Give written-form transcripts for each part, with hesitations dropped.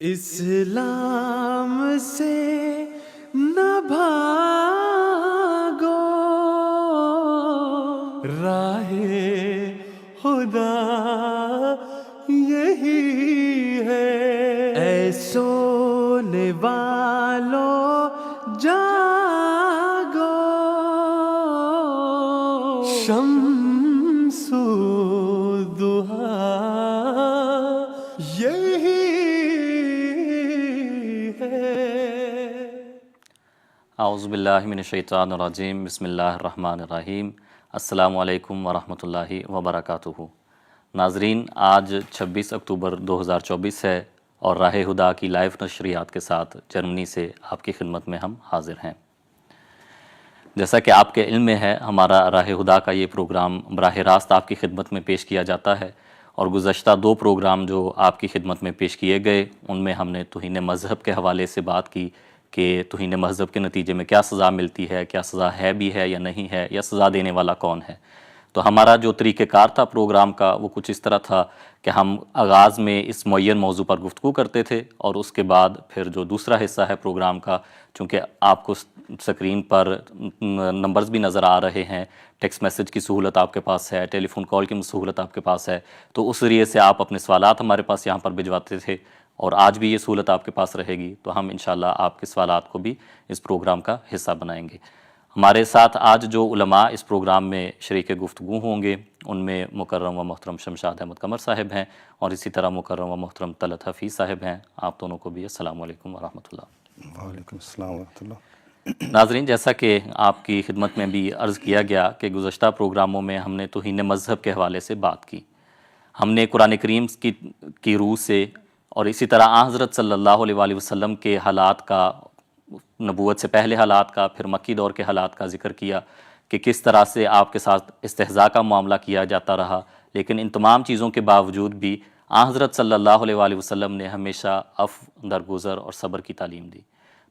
اسلام سے نہ بھاگو، راہ خدا یہی ہے۔ اے سونے والو جاگو، شمس الضحیٰ یہی اعوذ باللہ من الشیطان الرجیم، بسم اللہ الرحمن الرحیم۔ السلام علیکم ورحمۃ اللہ وبرکاتہ۔ ناظرین، آج 26 اکتوبر 2024 ہے اور راہ ہدا کی لائیو نشریات کے ساتھ جرمنی سے آپ کی خدمت میں ہم حاضر ہیں۔ جیسا کہ آپ کے علم میں ہے، ہمارا راہ ہدا کا یہ پروگرام براہ راست آپ کی خدمت میں پیش کیا جاتا ہے، اور گزشتہ 2 پروگرام جو آپ کی خدمت میں پیش کیے گئے ان میں ہم نے توہین مذہب کے حوالے سے بات کی کہ توہین مذہب کے نتیجے میں کیا سزا ملتی ہے، کیا سزا ہے بھی ہے یا نہیں ہے، یا سزا دینے والا کون ہے۔ تو ہمارا جو طریقہ کار تھا پروگرام کا وہ کچھ اس طرح تھا کہ ہم آغاز میں اس معین موضوع پر گفتگو کرتے تھے، اور اس کے بعد پھر جو دوسرا حصہ ہے پروگرام کا، چونکہ آپ کو سکرین پر نمبرز بھی نظر آ رہے ہیں، ٹیکسٹ میسج کی سہولت آپ کے پاس ہے، ٹیلی فون کال کی سہولت آپ کے پاس ہے، تو اس ذریعے سے آپ اپنے سوالات ہمارے پاس یہاں پر بھجواتے تھے، اور آج بھی یہ سہولت آپ کے پاس رہے گی۔ تو ہم انشاءاللہ آپ کے سوالات کو بھی اس پروگرام کا حصہ بنائیں گے۔ ہمارے ساتھ آج جو علماء اس پروگرام میں شریک گفتگو ہوں گے ان میں مکرم و محترم شمشاد احمد قمر صاحب ہیں، اور اسی طرح مکرم و محترم طلعت حفیظ صاحب ہیں۔ آپ دونوں کو بھی السلام علیکم ورحمۃ اللہ۔ وعلیکم السلام ورحمۃ اللہ۔ ناظرین، جیسا کہ آپ کی خدمت میں بھی عرض کیا گیا کہ گزشتہ پروگراموں میں ہم نے توہین مذہب کے حوالے سے بات کی، ہم نے قرآن کریم کی روح سے، اور اسی طرح حضرت صلی اللہ علیہ وآلہ وسلم کے حالات کا، نبوت سے پہلے حالات کا، پھر مکی دور کے حالات کا ذکر کیا کہ کس طرح سے آپ کے ساتھ استہزاء کا معاملہ کیا جاتا رہا، لیکن ان تمام چیزوں کے باوجود بھی حضرت صلی اللہ علیہ وآلہ وسلم نے ہمیشہ عفو، درگزر اور صبر کی تعلیم دی۔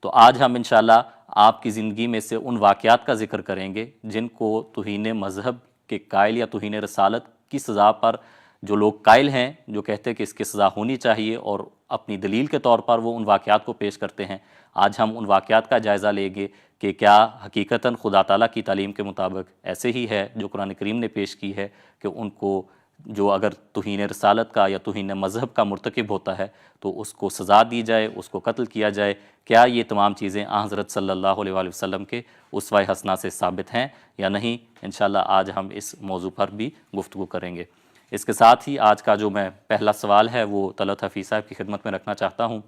تو آج ہم انشاءاللہ آپ کی زندگی میں سے ان واقعات کا ذکر کریں گے جن کو توہین مذہب کے قائل یا توہین رسالت کی سزا پر جو لوگ قائل ہیں، جو کہتے ہیں کہ اس کی سزا ہونی چاہیے، اور اپنی دلیل کے طور پر وہ ان واقعات کو پیش کرتے ہیں۔ آج ہم ان واقعات کا جائزہ لیں گے کہ کیا حقیقتاً خدا تعالیٰ کی تعلیم کے مطابق ایسے ہی ہے جو قرآن کریم نے پیش کی ہے کہ ان کو جو اگر توہین رسالت کا یا توہین مذہب کا مرتکب ہوتا ہے تو اس کو سزا دی جائے، اس کو قتل کیا جائے۔ کیا یہ تمام چیزیں حضرت صلی اللہ علیہ وآلہ وسلم کے اسوہ حسنہ سے ثابت ہیں یا نہیں؟ انشاءاللہ آج ہم اس موضوع پر بھی گفتگو کریں گے۔ اس کے ساتھ ہی آج کا جو میں پہلا سوال ہے وہ طلعت حفیظ صاحب کی خدمت میں رکھنا چاہتا ہوں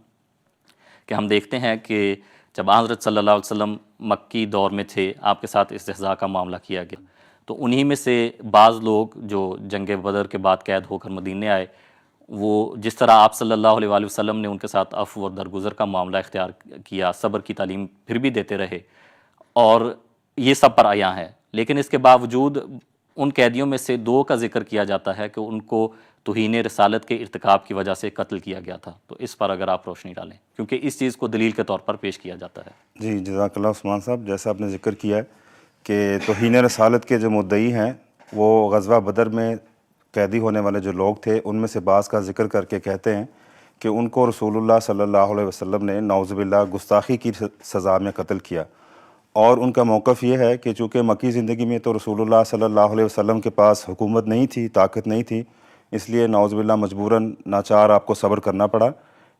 کہ ہم دیکھتے ہیں کہ جب حضرت صلی اللہ علیہ وسلم مکی دور میں تھے، آپ کے ساتھ استہزاء کا معاملہ کیا گیا، تو انہی میں سے بعض لوگ جو جنگ بدر کے بعد قید ہو کر مدینے آئے، وہ جس طرح آپ صلی اللہ علیہ وآلہ وسلم نے ان کے ساتھ عفو اور درگزر کا معاملہ اختیار کیا، صبر کی تعلیم پھر بھی دیتے رہے، اور یہ سب پر عیاں ہے، لیکن اس کے باوجود ان قیدیوں میں سے 2 کا ذکر کیا جاتا ہے کہ ان کو توہین رسالت کے ارتکاب کی وجہ سے قتل کیا گیا تھا۔ تو اس پر اگر آپ روشنی ڈالیں، کیونکہ اس چیز کو دلیل کے طور پر پیش کیا جاتا ہے۔ جی، جزاک اللہ عثمان صاحب۔ جیسا آپ نے ذکر کیا ہے کہ توہین رسالت کے جو مدعی ہیں وہ غزوہ بدر میں قیدی ہونے والے جو لوگ تھے ان میں سے بعض کا ذکر کر کے کہتے ہیں کہ ان کو رسول اللہ صلی اللہ علیہ وسلم نے نعوذ باللہ گستاخی کی سزا میں قتل کیا، اور ان کا موقف یہ ہے کہ چونکہ مکی زندگی میں تو رسول اللہ صلی اللہ علیہ وسلم کے پاس حکومت نہیں تھی، طاقت نہیں تھی، اس لیے نعوذ باللہ مجبوراً ناچار آپ کو صبر کرنا پڑا،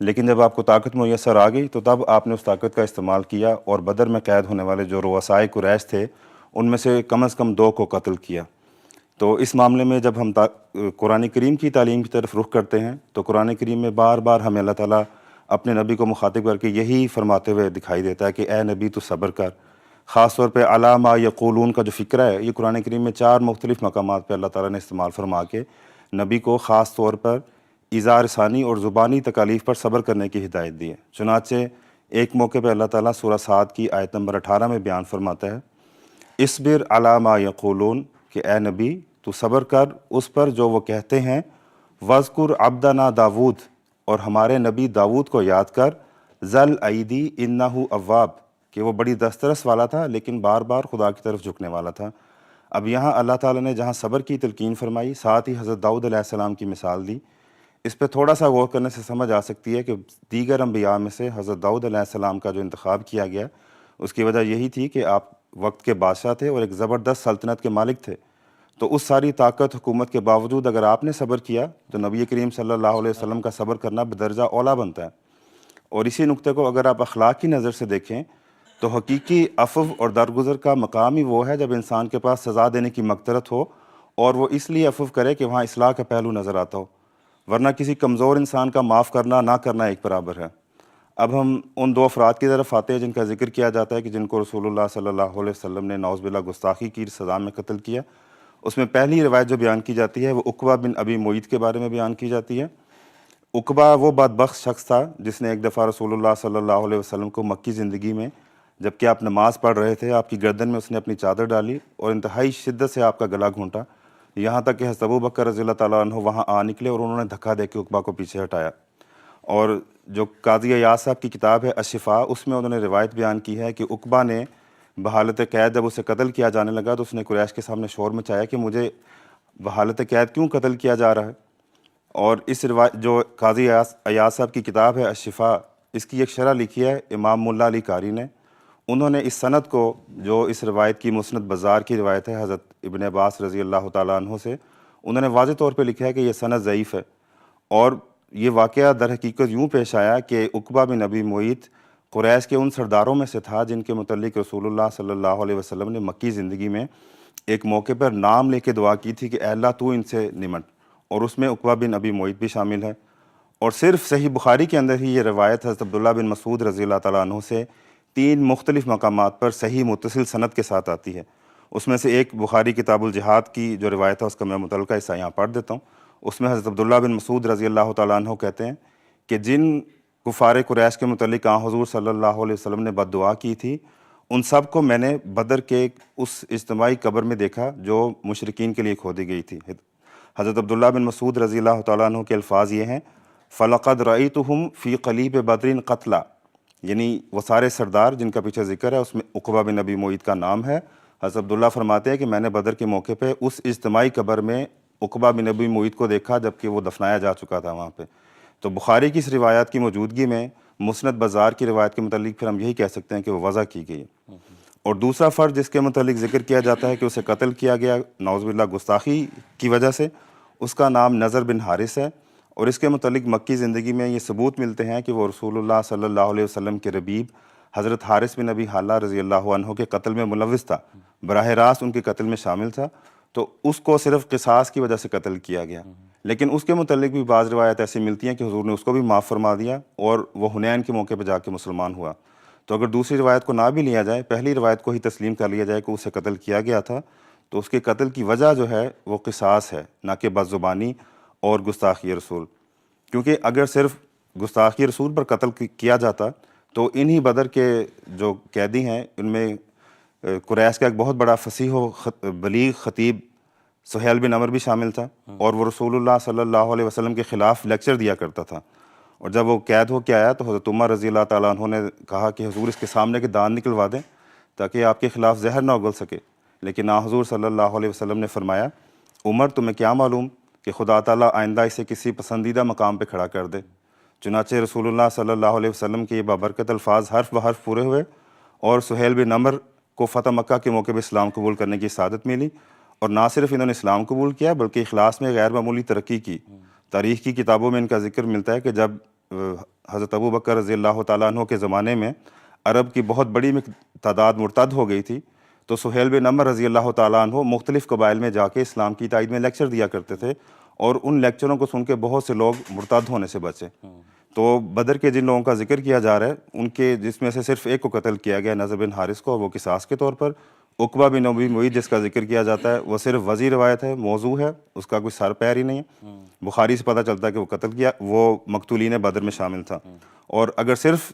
لیکن جب آپ کو طاقت میسر آ گئی تو تب آپ نے اس طاقت کا استعمال کیا اور بدر میں قید ہونے والے جو رؤسائے قریش تھے ان میں سے کم از کم 2 کو قتل کیا۔ تو اس معاملے میں جب ہم قرآن کریم کی تعلیم کی طرف رخ کرتے ہیں تو قرآن کریم میں بار بار ہمیں اللہ تعالیٰ اپنے نبی کو مخاطب کر کے یہی فرماتے ہوئے دکھائی دیتا ہے کہ اے نبی تو صبر کر۔ خاص طور پہ علی ما یقولون کا جو فکرہ ہے یہ قرآن کریم میں 4 مختلف مقامات پہ اللہ تعالیٰ نے استعمال فرما کے نبی کو خاص طور پر اظہار ثانی اور زبانی تکالیف پر صبر کرنے کی ہدایت دی ہے۔ چنانچہ ایک موقع پہ اللہ تعالیٰ سورہ صاد کی آیت نمبر 18 میں بیان فرماتا ہے، اصبر علی ما یقولون، کہ اے نبی تو صبر کر اس پر جو وہ کہتے ہیں، وذکر عبدنا داود، اور ہمارے نبی داود کو یاد کر، ذل ایدی انہ اواب، کہ وہ بڑی دسترس والا تھا لیکن بار بار خدا کی طرف جھکنے والا تھا۔ اب یہاں اللہ تعالیٰ نے جہاں صبر کی تلقین فرمائی، ساتھ ہی حضرت داؤد علیہ السلام کی مثال دی۔ اس پہ تھوڑا سا غور کرنے سے سمجھ آ سکتی ہے کہ دیگر انبیاء میں سے حضرت داؤد علیہ السلام کا جو انتخاب کیا گیا اس کی وجہ یہی تھی کہ آپ وقت کے بادشاہ تھے اور ایک زبردست سلطنت کے مالک تھے. تو اس ساری طاقت حکومت کے باوجود اگر آپ نے صبر کیا تو نبی کریم صلی اللہ علیہ وسلم کا صبر کرنا بدرجہ اولیٰ بنتا ہے. اور اسی نقطے کو اگر آپ اخلاق کی نظر سے دیکھیں تو حقیقی عفو اور درگزر کا مقام ہی وہ ہے جب انسان کے پاس سزا دینے کی مقدرت ہو اور وہ اس لیے عفو کرے کہ وہاں اصلاح کا پہلو نظر آتا ہو، ورنہ کسی کمزور انسان کا معاف کرنا نہ کرنا ایک برابر ہے. اب ہم ان دو افراد کی طرف آتے ہیں جن کا ذکر کیا جاتا ہے کہ جن کو رسول اللہ صلی اللہ علیہ وسلم نے نعوذ باللہ گستاخی کی سزا میں قتل کیا. اس میں پہلی روایت جو بیان کی جاتی ہے وہ عقبہ بن ابی معیط کے بارے میں بیان کی جاتی ہے. عقبہ وہ بدبخت شخص تھا جس نے ایک دفعہ رسول اللہ صلی اللہ علیہ وسلم کو مکی زندگی میں جبکہ آپ نماز پڑھ رہے تھے آپ کی گردن میں اس نے اپنی چادر ڈالی اور انتہائی شدت سے آپ کا گلا گھونٹا، یہاں تک کہ حضرت ابو بکر رضی اللہ تعالیٰ عنہ وہاں آ نکلے اور انہوں نے دھکا دے کے عقبہ کو پیچھے ہٹایا. اور جو قاضی ایاز صاحب کی کتاب ہے الشفاء اس میں انہوں نے روایت بیان کی ہے کہ عقبہ نے بحالت قید جب اسے قتل کیا جانے لگا تو اس نے قریش کے سامنے شور مچایا کہ مجھے بحالت قید کیوں قتل کیا جا رہا ہے. اور اس روایت جو قاضی ایاز صاحب کی کتاب ہے الشفاء اس کی ایک شرح لکھی ہے امام ملا علی قاری نے. انہوں نے اس سند کو جو اس روایت کی مسند بزار کی روایت ہے حضرت ابن عباس رضی اللہ تعالیٰ عنہ سے، انہوں نے واضح طور پہ لکھا ہے کہ یہ سند ضعیف ہے. اور یہ واقعہ در حقیقت یوں پیش آیا کہ عقبہ بن ابی معیط قریش کے ان سرداروں میں سے تھا جن کے متعلق رسول اللہ صلی اللہ علیہ وسلم نے مکی زندگی میں ایک موقع پر نام لے کے دعا کی تھی کہ اے اللہ تو ان سے نمٹ، اور اس میں عقبہ بن ابی معیط بھی شامل ہے. اور صرف صحیح بخاری کے اندر ہی یہ روایت حضرت عبداللہ بن مسعود رضی اللہ تعالیٰ عنہ سے 3 مختلف مقامات پر صحیح متصل سند کے ساتھ آتی ہے. اس میں سے ایک بخاری کتاب الجہاد کی جو روایت ہے اس کا میں متعلقہ حصہ یہاں پڑھ دیتا ہوں. اس میں حضرت عبداللہ بن مسعود رضی اللہ تعالیٰ عنہ کہتے ہیں کہ جن کفار قریش کے متعلق حضور صلی اللہ علیہ وسلم نے بد دعا کی تھی ان سب کو میں نے بدر کے اس اجتماعی قبر میں دیکھا جو مشرکین کے لیے کھودی گئی تھی. حضرت عبداللہ بن مسعود رضی اللہ تعالیٰ عنہ کے الفاظ یہ ہیں فَلَقَدْ رَأَيْتُهُمْ فِي قَلِيبِ بَدْرٍ قَتْلًا، یعنی وہ سارے سردار جن کا پیچھے ذکر ہے اس میں عقبہ بن ابی معیط کا نام ہے. حضرت عبداللہ فرماتے ہیں کہ میں نے بدر کے موقع پہ اس اجتماعی قبر میں عقبہ بن ابی معیط کو دیکھا جبکہ وہ دفنایا جا چکا تھا وہاں پہ. تو بخاری کی اس روایات کی موجودگی میں مسند بزار کی روایت کے متعلق پھر ہم یہی کہہ سکتے ہیں کہ وہ وضع کی گئی ہے. اور دوسرا فرد جس کے متعلق ذکر کیا جاتا ہے کہ اسے قتل کیا گیا نعوذ باللہ گستاخی کی وجہ سے، اس کا نام نضر بن حارث ہے. اور اس کے متعلق مکی زندگی میں یہ ثبوت ملتے ہیں کہ وہ رسول اللہ صلی اللہ علیہ وسلم کے ربیب حضرت حارث بن ابی حالہ رضی اللہ عنہ کے قتل میں ملوث تھا، براہ راست ان کے قتل میں شامل تھا. تو اس کو صرف قصاص کی وجہ سے قتل کیا گیا. لیکن اس کے متعلق بھی بعض روایت ایسی ملتی ہیں کہ حضور نے اس کو بھی معاف فرما دیا اور وہ حنین کے موقع پہ جا کے مسلمان ہوا. تو اگر دوسری روایت کو نہ بھی لیا جائے، پہلی روایت کو ہی تسلیم کر لیا جائے کہ اسے قتل کیا گیا تھا، تو اس کے قتل کی وجہ جو ہے وہ قصاص ہے، نہ کہ بدزبانی اور گستاخی رسول. کیونکہ اگر صرف گستاخی رسول پر قتل کیا جاتا تو انہی بدر کے جو قیدی ہیں ان میں قریش کا ایک بہت بڑا فصیح و بلیغ خطیب سہیل بن عمر بھی شامل تھا، اور وہ رسول اللہ صلی اللہ علیہ وسلم کے خلاف لیکچر دیا کرتا تھا. اور جب وہ قید ہو کے آیا تو حضرت عمر رضی اللہ تعالیٰ عنہ نے کہا کہ حضور اس کے سامنے کے دان نکلوا دیں تاکہ آپ کے خلاف زہر نہ اگل سکے. لیکن حضور صلی اللہ علیہ وسلم نے فرمایا عمر تمہیں کیا معلوم کہ خدا تعالیٰ آئندہ اسے کسی پسندیدہ مقام پہ کھڑا کر دے. چنانچہ رسول اللہ صلی اللہ علیہ وسلم کے یہ بابرکت الفاظ حرف بحرف پورے ہوئے اور سہیل بن عمر کو فتح مکہ کے موقع پہ اسلام قبول کرنے کی سعادت ملی. اور نہ صرف انہوں نے اسلام قبول کیا بلکہ اخلاص میں غیر معمولی ترقی کی. تاریخ کی کتابوں میں ان کا ذکر ملتا ہے کہ جب حضرت ابو بکر رضی اللہ تعالیٰ عنہ کے زمانے میں عرب کی بہت بڑی تعداد مرتد ہو گئی تھی تو سہیل بن عمر رضی اللہ تعالیٰ عنہ مختلف قبائل میں جا کے اسلام کی تائید میں لیکچر دیا کرتے تھے، اور ان لیکچروں کو سن کے بہت سے لوگ مرتد ہونے سے بچے. تو بدر کے جن لوگوں کا ذکر کیا جا رہا ہے ان کے جس میں سے صرف ایک کو قتل کیا گیا نضر بن حارث کو، اور وہ قصاص کے طور پر. عقبہ بن ابی معیط جس کا ذکر کیا جاتا ہے وہ صرف وضعی روایت ہے، موضوع ہے، اس کا کوئی سر پیر ہی نہیں ہے. بخاری سے پتہ چلتا ہے کہ وہ قتل کیا، وہ مقتولین بدر میں شامل تھا. اور اگر صرف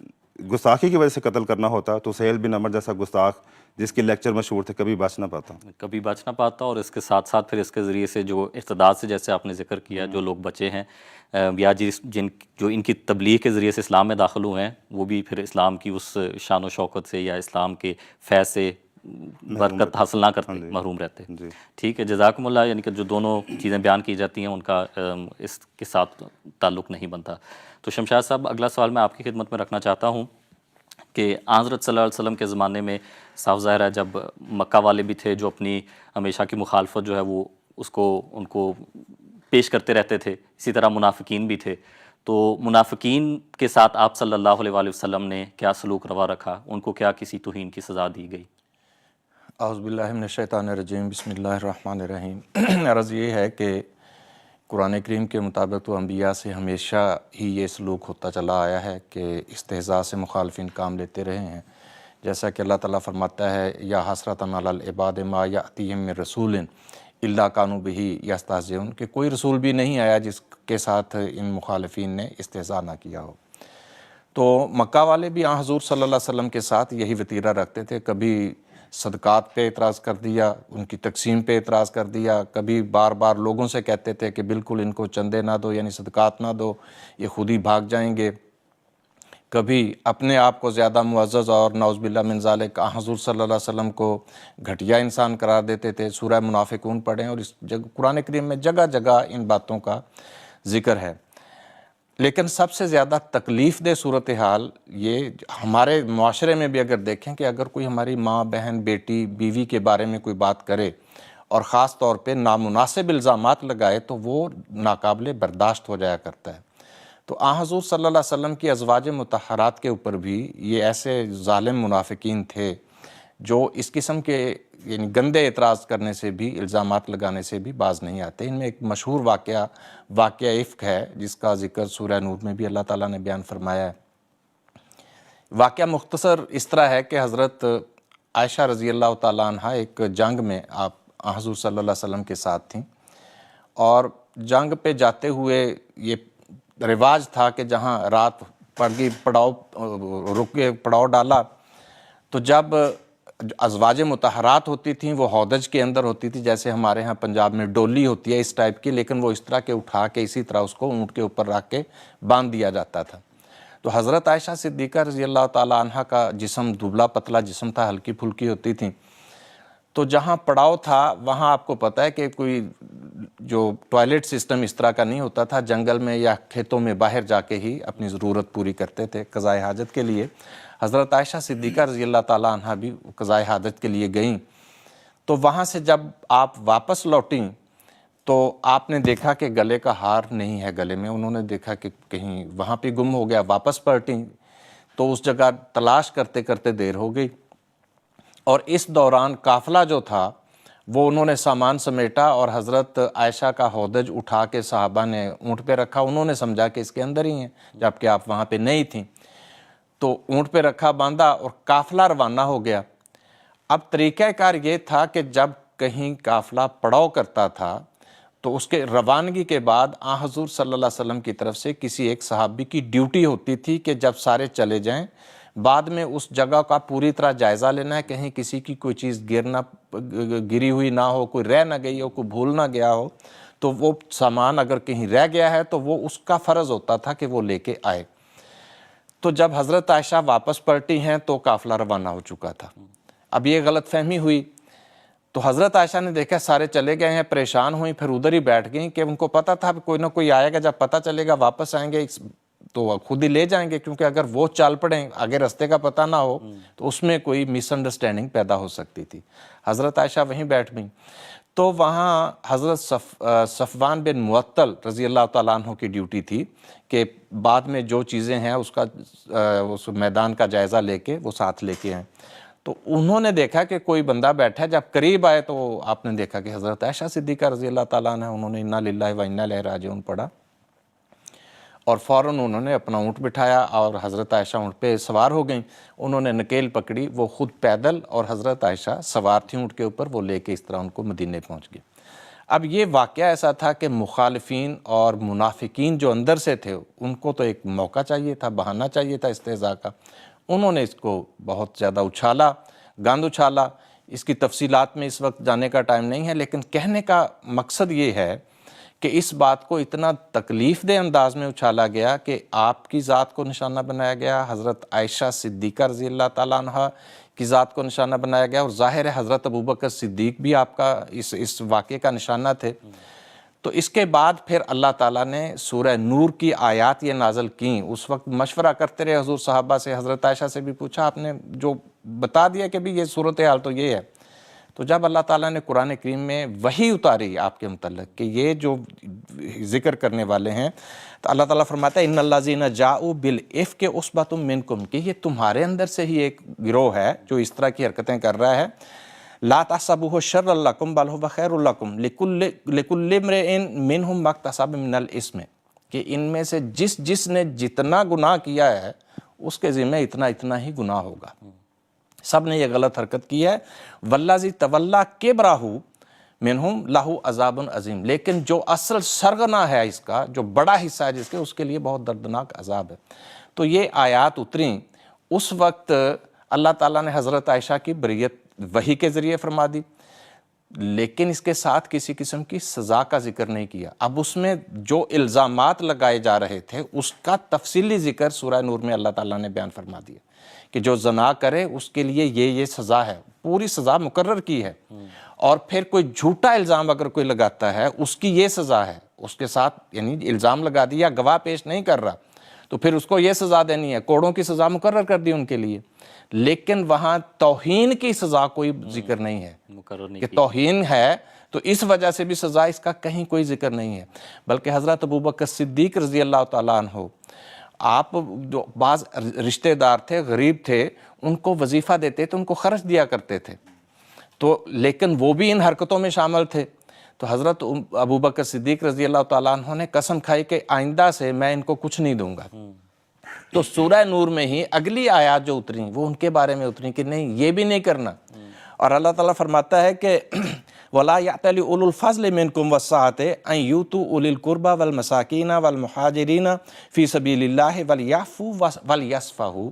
گستاخی کی وجہ سے قتل کرنا ہوتا تو سہیل بن عمر جیسا گستاخ جس کے لیکچر مشہور تھے کبھی بچ نہ پاتا. اور اس کے ساتھ ساتھ پھر اس کے ذریعے سے جو اقتدار سے جیسے آپ نے ذکر کیا جو لوگ بچے ہیں یا جو ان کی تبلیغ کے ذریعے سے اسلام میں داخل ہوئے ہیں وہ بھی پھر اسلام کی اس شان و شوکت سے یا اسلام کے فیض سے برکت حاصل نہ کرتے، محروم رہتے. ٹھیک ہے، جزاکم اللہ. یعنی کہ جو دونوں چیزیں بیان کی جاتی ہیں ان کا اس کے ساتھ تعلق نہیں بنتا. تو شمشاد صاحب، اگلا سوال میں آپ کی خدمت میں رکھنا چاہتا ہوں کہ حضرت صلی اللہ علیہ وسلم کے زمانے میں صاف ظاہر ہے جب مکہ والے بھی تھے جو اپنی ہمیشہ کی مخالفت جو ہے وہ ان کو پیش کرتے رہتے تھے، اسی طرح منافقین بھی تھے. تو منافقین کے ساتھ آپ صلی اللہ علیہ وآلہ وسلم نے کیا سلوک روا رکھا؟ ان کو کیا کسی توہین کی سزا دی گئی؟ اعوذ باللہ من الشیطان الرجیم، بسم اللہ الرحمن الرحیم. عرض یہ ہے کہ قرآن کریم کے مطابق تو انبیاء سے ہمیشہ ہی یہ سلوک ہوتا چلا آیا ہے کہ استہزاء سے مخالفین کام لیتے رہے ہیں. جیسا کہ اللہ تعالیٰ فرماتا ہے یا حسرۃ علی العباد ما یأتیہم من رسول الا کانوا بہ یستہزئون، کہ کوئی رسول بھی نہیں آیا جس کے ساتھ ان مخالفین نے استہزاء نہ کیا ہو. تو مکہ والے بھی حضور صلی اللہ علیہ وسلم کے ساتھ یہی وتیرہ رکھتے تھے. کبھی صدقات پہ اعتراض کر دیا، ان کی تقسیم پہ اعتراض کر دیا، کبھی بار بار لوگوں سے کہتے تھے کہ بالکل ان کو چندے نہ دو، یعنی صدقات نہ دو، یہ خود ہی بھاگ جائیں گے. کبھی اپنے آپ کو زیادہ معزز اور نعوذ باللہ من ذالک حضور صلی اللہ علیہ وسلم کو گھٹیا انسان قرار دیتے تھے. سورہ منافقون پڑھیں اور اس قرآن کریم میں جگہ جگہ ان باتوں کا ذکر ہے. لیکن سب سے زیادہ تکلیف دہ صورتحال یہ ہمارے معاشرے میں بھی اگر دیکھیں کہ اگر کوئی ہماری ماں، بہن، بیٹی، بیوی کے بارے میں کوئی بات کرے اور خاص طور پہ نامناسب الزامات لگائے تو وہ ناقابل برداشت ہو جایا کرتا ہے. تو حضور صلی اللہ علیہ وسلم کی ازواج مطہرات کے اوپر بھی یہ ایسے ظالم منافقین تھے جو اس قسم کے یعنی گندے اعتراض کرنے سے بھی، الزامات لگانے سے بھی باز نہیں آتے. ان میں ایک مشہور واقعہ افک ہے جس کا ذکر سورہ نور میں بھی اللہ تعالیٰ نے بیان فرمایا ہے. واقعہ مختصر اس طرح ہے کہ حضرت عائشہ رضی اللہ تعالیٰ عنہ ایک جنگ میں آپ حضور صلی اللہ علیہ وسلم کے ساتھ تھیں، اور جنگ پہ جاتے ہوئے یہ رواج تھا کہ جہاں رات پڑ گئی، پڑاؤ ڈالا، تو جب ازواج مطہرات ہوتی تھیں وہ ہودج کے اندر ہوتی تھی، جیسے ہمارے ہاں پنجاب میں ڈولی ہوتی ہے اس ٹائپ کی، لیکن وہ اس طرح کے اٹھا کے اسی طرح اس کو اونٹ کے اوپر رکھ کے باندھ دیا جاتا تھا. تو حضرت عائشہ صدیقہ رضی اللہ تعالیٰ عنہ کا جسم دبلا پتلا جسم تھا، ہلکی پھلکی ہوتی تھیں. تو جہاں پڑاؤ تھا وہاں آپ کو پتہ ہے کہ کوئی جو ٹوائلٹ سسٹم اس طرح کا نہیں ہوتا تھا، جنگل میں یا کھیتوں میں باہر جا کے ہی اپنی ضرورت پوری کرتے تھے قضائے حاجت کے لیے. حضرت عائشہ صدیقہ رضی اللہ تعالیٰ عنہ بھی قضائے حاجت کے لیے گئیں. تو وہاں سے جب آپ واپس لوٹیں تو آپ نے دیکھا کہ گلے کا ہار نہیں ہے گلے میں. انہوں نے دیکھا کہ کہیں وہاں پہ گم ہو گیا. واپس پلٹیں تو اس جگہ تلاش کرتے کرتے دیر ہو گئی، اور اس دوران قافلہ جو تھا وہ انہوں نے سامان سمیٹا اور حضرت عائشہ کا ہودج اٹھا کے صحابہ نے اونٹ پہ رکھا. انہوں نے سمجھا کہ اس کے اندر ہی ہیں جبکہ آپ وہاں پہ نہیں تھیں. تو اونٹ پہ رکھا، باندھا اور قافلہ روانہ ہو گیا. اب طریقہ کار یہ تھا کہ جب کہیں قافلہ پڑاؤ کرتا تھا تو اس کے روانگی کے بعد حضور صلی اللہ علیہ وسلم کی طرف سے کسی ایک صحابی کی ڈیوٹی ہوتی تھی کہ جب سارے چلے جائیں بعد میں اس جگہ کا پوری طرح جائزہ لینا ہے، کہیں کسی کی کوئی چیز گری ہوئی نہ ہو، کوئی رہ نہ گئی ہو، کوئی بھول نہ گیا ہو. تو وہ سامان اگر کہیں رہ گیا ہے تو وہ اس کا فرض ہوتا تھا کہ وہ لے کے آئے. تو جب حضرت عائشہ واپس پلٹی ہیں تو قافلہ روانہ ہو چکا تھا. اب یہ غلط فہمی ہوئی تو حضرت عائشہ نے دیکھا سارے چلے گئے ہیں، پریشان ہوئیں، پھر ادھر ہی بیٹھ گئیں کہ ان کو پتہ تھا کہ کوئی نہ کوئی آئے گا، جب پتہ چلے گا واپس آئیں گے تو خود ہی لے جائیں گے، کیونکہ اگر وہ چال پڑیں آگے رستے کا پتہ نہ ہو تو اس میں کوئی مس انڈرسٹینڈنگ پیدا ہو سکتی تھی. حضرت عائشہ وہیں بیٹھ گئیں. تو وہاں حضرت صفوان بن معطل رضی اللہ تعالیٰ عنہ کی ڈیوٹی تھی کہ بعد میں جو چیزیں ہیں اس میدان کا جائزہ لے کے وہ ساتھ لے کے آئیں. تو انہوں نے دیکھا کہ کوئی بندہ بیٹھا ہے. جب قریب آئے تو آپ نے دیکھا کہ حضرت عائشہ صدیقہ رضی اللہ تعالیٰ عنہ، انہوں نے انا للہ و انا الیہ راجعون پڑھا اور فوراً انہوں نے اپنا اونٹ بٹھایا اور حضرت عائشہ اونٹ پہ سوار ہو گئیں. انہوں نے نکیل پکڑی، وہ خود پیدل اور حضرت عائشہ سوار تھیں اونٹ کے اوپر، وہ لے کے اس طرح ان کو مدینے پہنچ گئے. اب یہ واقعہ ایسا تھا کہ مخالفین اور منافقین جو اندر سے تھے ان کو تو ایک موقع چاہیے تھا، بہانہ چاہیے تھا استہزاء کا. انہوں نے اس کو بہت زیادہ اچھالا، گند اچھالا. اس کی تفصیلات میں اس وقت جانے کا ٹائم نہیں ہے، لیکن کہنے کا مقصد یہ ہے کہ اس بات کو اتنا تکلیف دہ انداز میں اچھالا گیا کہ آپ کی ذات کو نشانہ بنایا گیا، حضرت عائشہ صدیقہ رضی اللہ تعالیٰ عنہ کی ذات کو نشانہ بنایا گیا، اور ظاہر ہے حضرت ابوبکر صدیق بھی آپ کا اس واقعے کا نشانہ تھے۔ تو اس کے بعد پھر اللہ تعالیٰ نے سورہ نور کی آیات یہ نازل کیں۔ اس وقت مشورہ کرتے رہے حضور صحابہ سے، حضرت عائشہ سے بھی پوچھا، آپ نے جو بتا دیا کہ بھی یہ صورتحال تو یہ ہے۔ تو جب اللہ تعالیٰ نے قرآن کریم میں وحی اتاری آپ کے متعلق کہ یہ جو ذکر کرنے والے ہیں، تو اللہ تعالیٰ فرماتا ہے ان الذین جاؤوا بالافک عصبۃ منکم، کہ یہ تمہارے اندر سے ہی ایک گروہ ہے جو اس طرح کی حرکتیں کر رہا ہے۔ لا تحسبوہ شرا لکم بل ھو خیر لکم لکل امرئ منہم ما اکتسب من الاثم، کہ ان میں سے جس نے جتنا گناہ کیا ہے اس کے ذمہ اتنا ہی گناہ ہوگا، سب نے یہ غلط حرکت کی ہے۔ والذی تولی کبرہ منہم لہ عذاب عظیم، لیکن جو اصل سرغنہ ہے اس کا، جو بڑا حصہ ہے جس کے، اس کے لیے بہت دردناک عذاب ہے۔ تو یہ آیات اتریں، اس وقت اللہ تعالیٰ نے حضرت عائشہ کی بریت وحی کے ذریعے فرما دی، لیکن اس کے ساتھ کسی قسم کی سزا کا ذکر نہیں کیا۔ اب اس میں جو الزامات لگائے جا رہے تھے اس کا تفصیلی ذکر سورہ نور میں اللہ تعالیٰ نے بیان فرما دیا کہ جو زنا کرے اس کے لیے یہ سزا ہے، پوری سزا مقرر کی ہے، اور پھر کوئی جھوٹا الزام اگر کوئی لگاتا ہے اس کی یہ سزا ہے، اس کے ساتھ یعنی الزام لگا دیا، گواہ پیش نہیں کر رہا تو پھر اس کو یہ سزا دینی ہے، کوڑوں کی سزا مقرر کر دی ان کے لیے۔ لیکن وہاں توہین کی سزا کوئی ذکر نہیں ہے مقرر نہیں کہ توہین ہے تو اس وجہ سے بھی سزا، اس کا کہیں کوئی ذکر نہیں ہے۔ بلکہ حضرت ابوبکر صدیق رضی اللہ تعالیٰ عنہ، آپ جو بعض رشتہ دار تھے، غریب تھے، ان کو وظیفہ دیتے تھے، ان کو خرچ دیا کرتے تھے، تو لیکن وہ بھی ان حرکتوں میں شامل تھے۔ تو حضرت ابوبکر صدیق رضی اللہ تعالیٰ عنہ نے قسم کھائی کہ آئندہ سے میں ان کو کچھ نہیں دوں گا۔ تو سورہ نور میں ہی اگلی آیات جو اتریں وہ ان کے بارے میں اتریں کہ نہیں، یہ بھی نہیں کرنا۔ اور اللہ تعالیٰ فرماتا ہے کہ وَلَا يَعْتَلِ أُولُو الْفَضْلِ مِنْكُمْ وَالسَّعَةِ أَنْ يُؤْتُوا أُولِي الْقُرْبَى وَالْمَسَاكِينَ وَالْمُحَاجِرِينَ فِي سَبِيلِ اللَّهِ وَلْيَعْفُوا وَلْيَصْفَحُوا،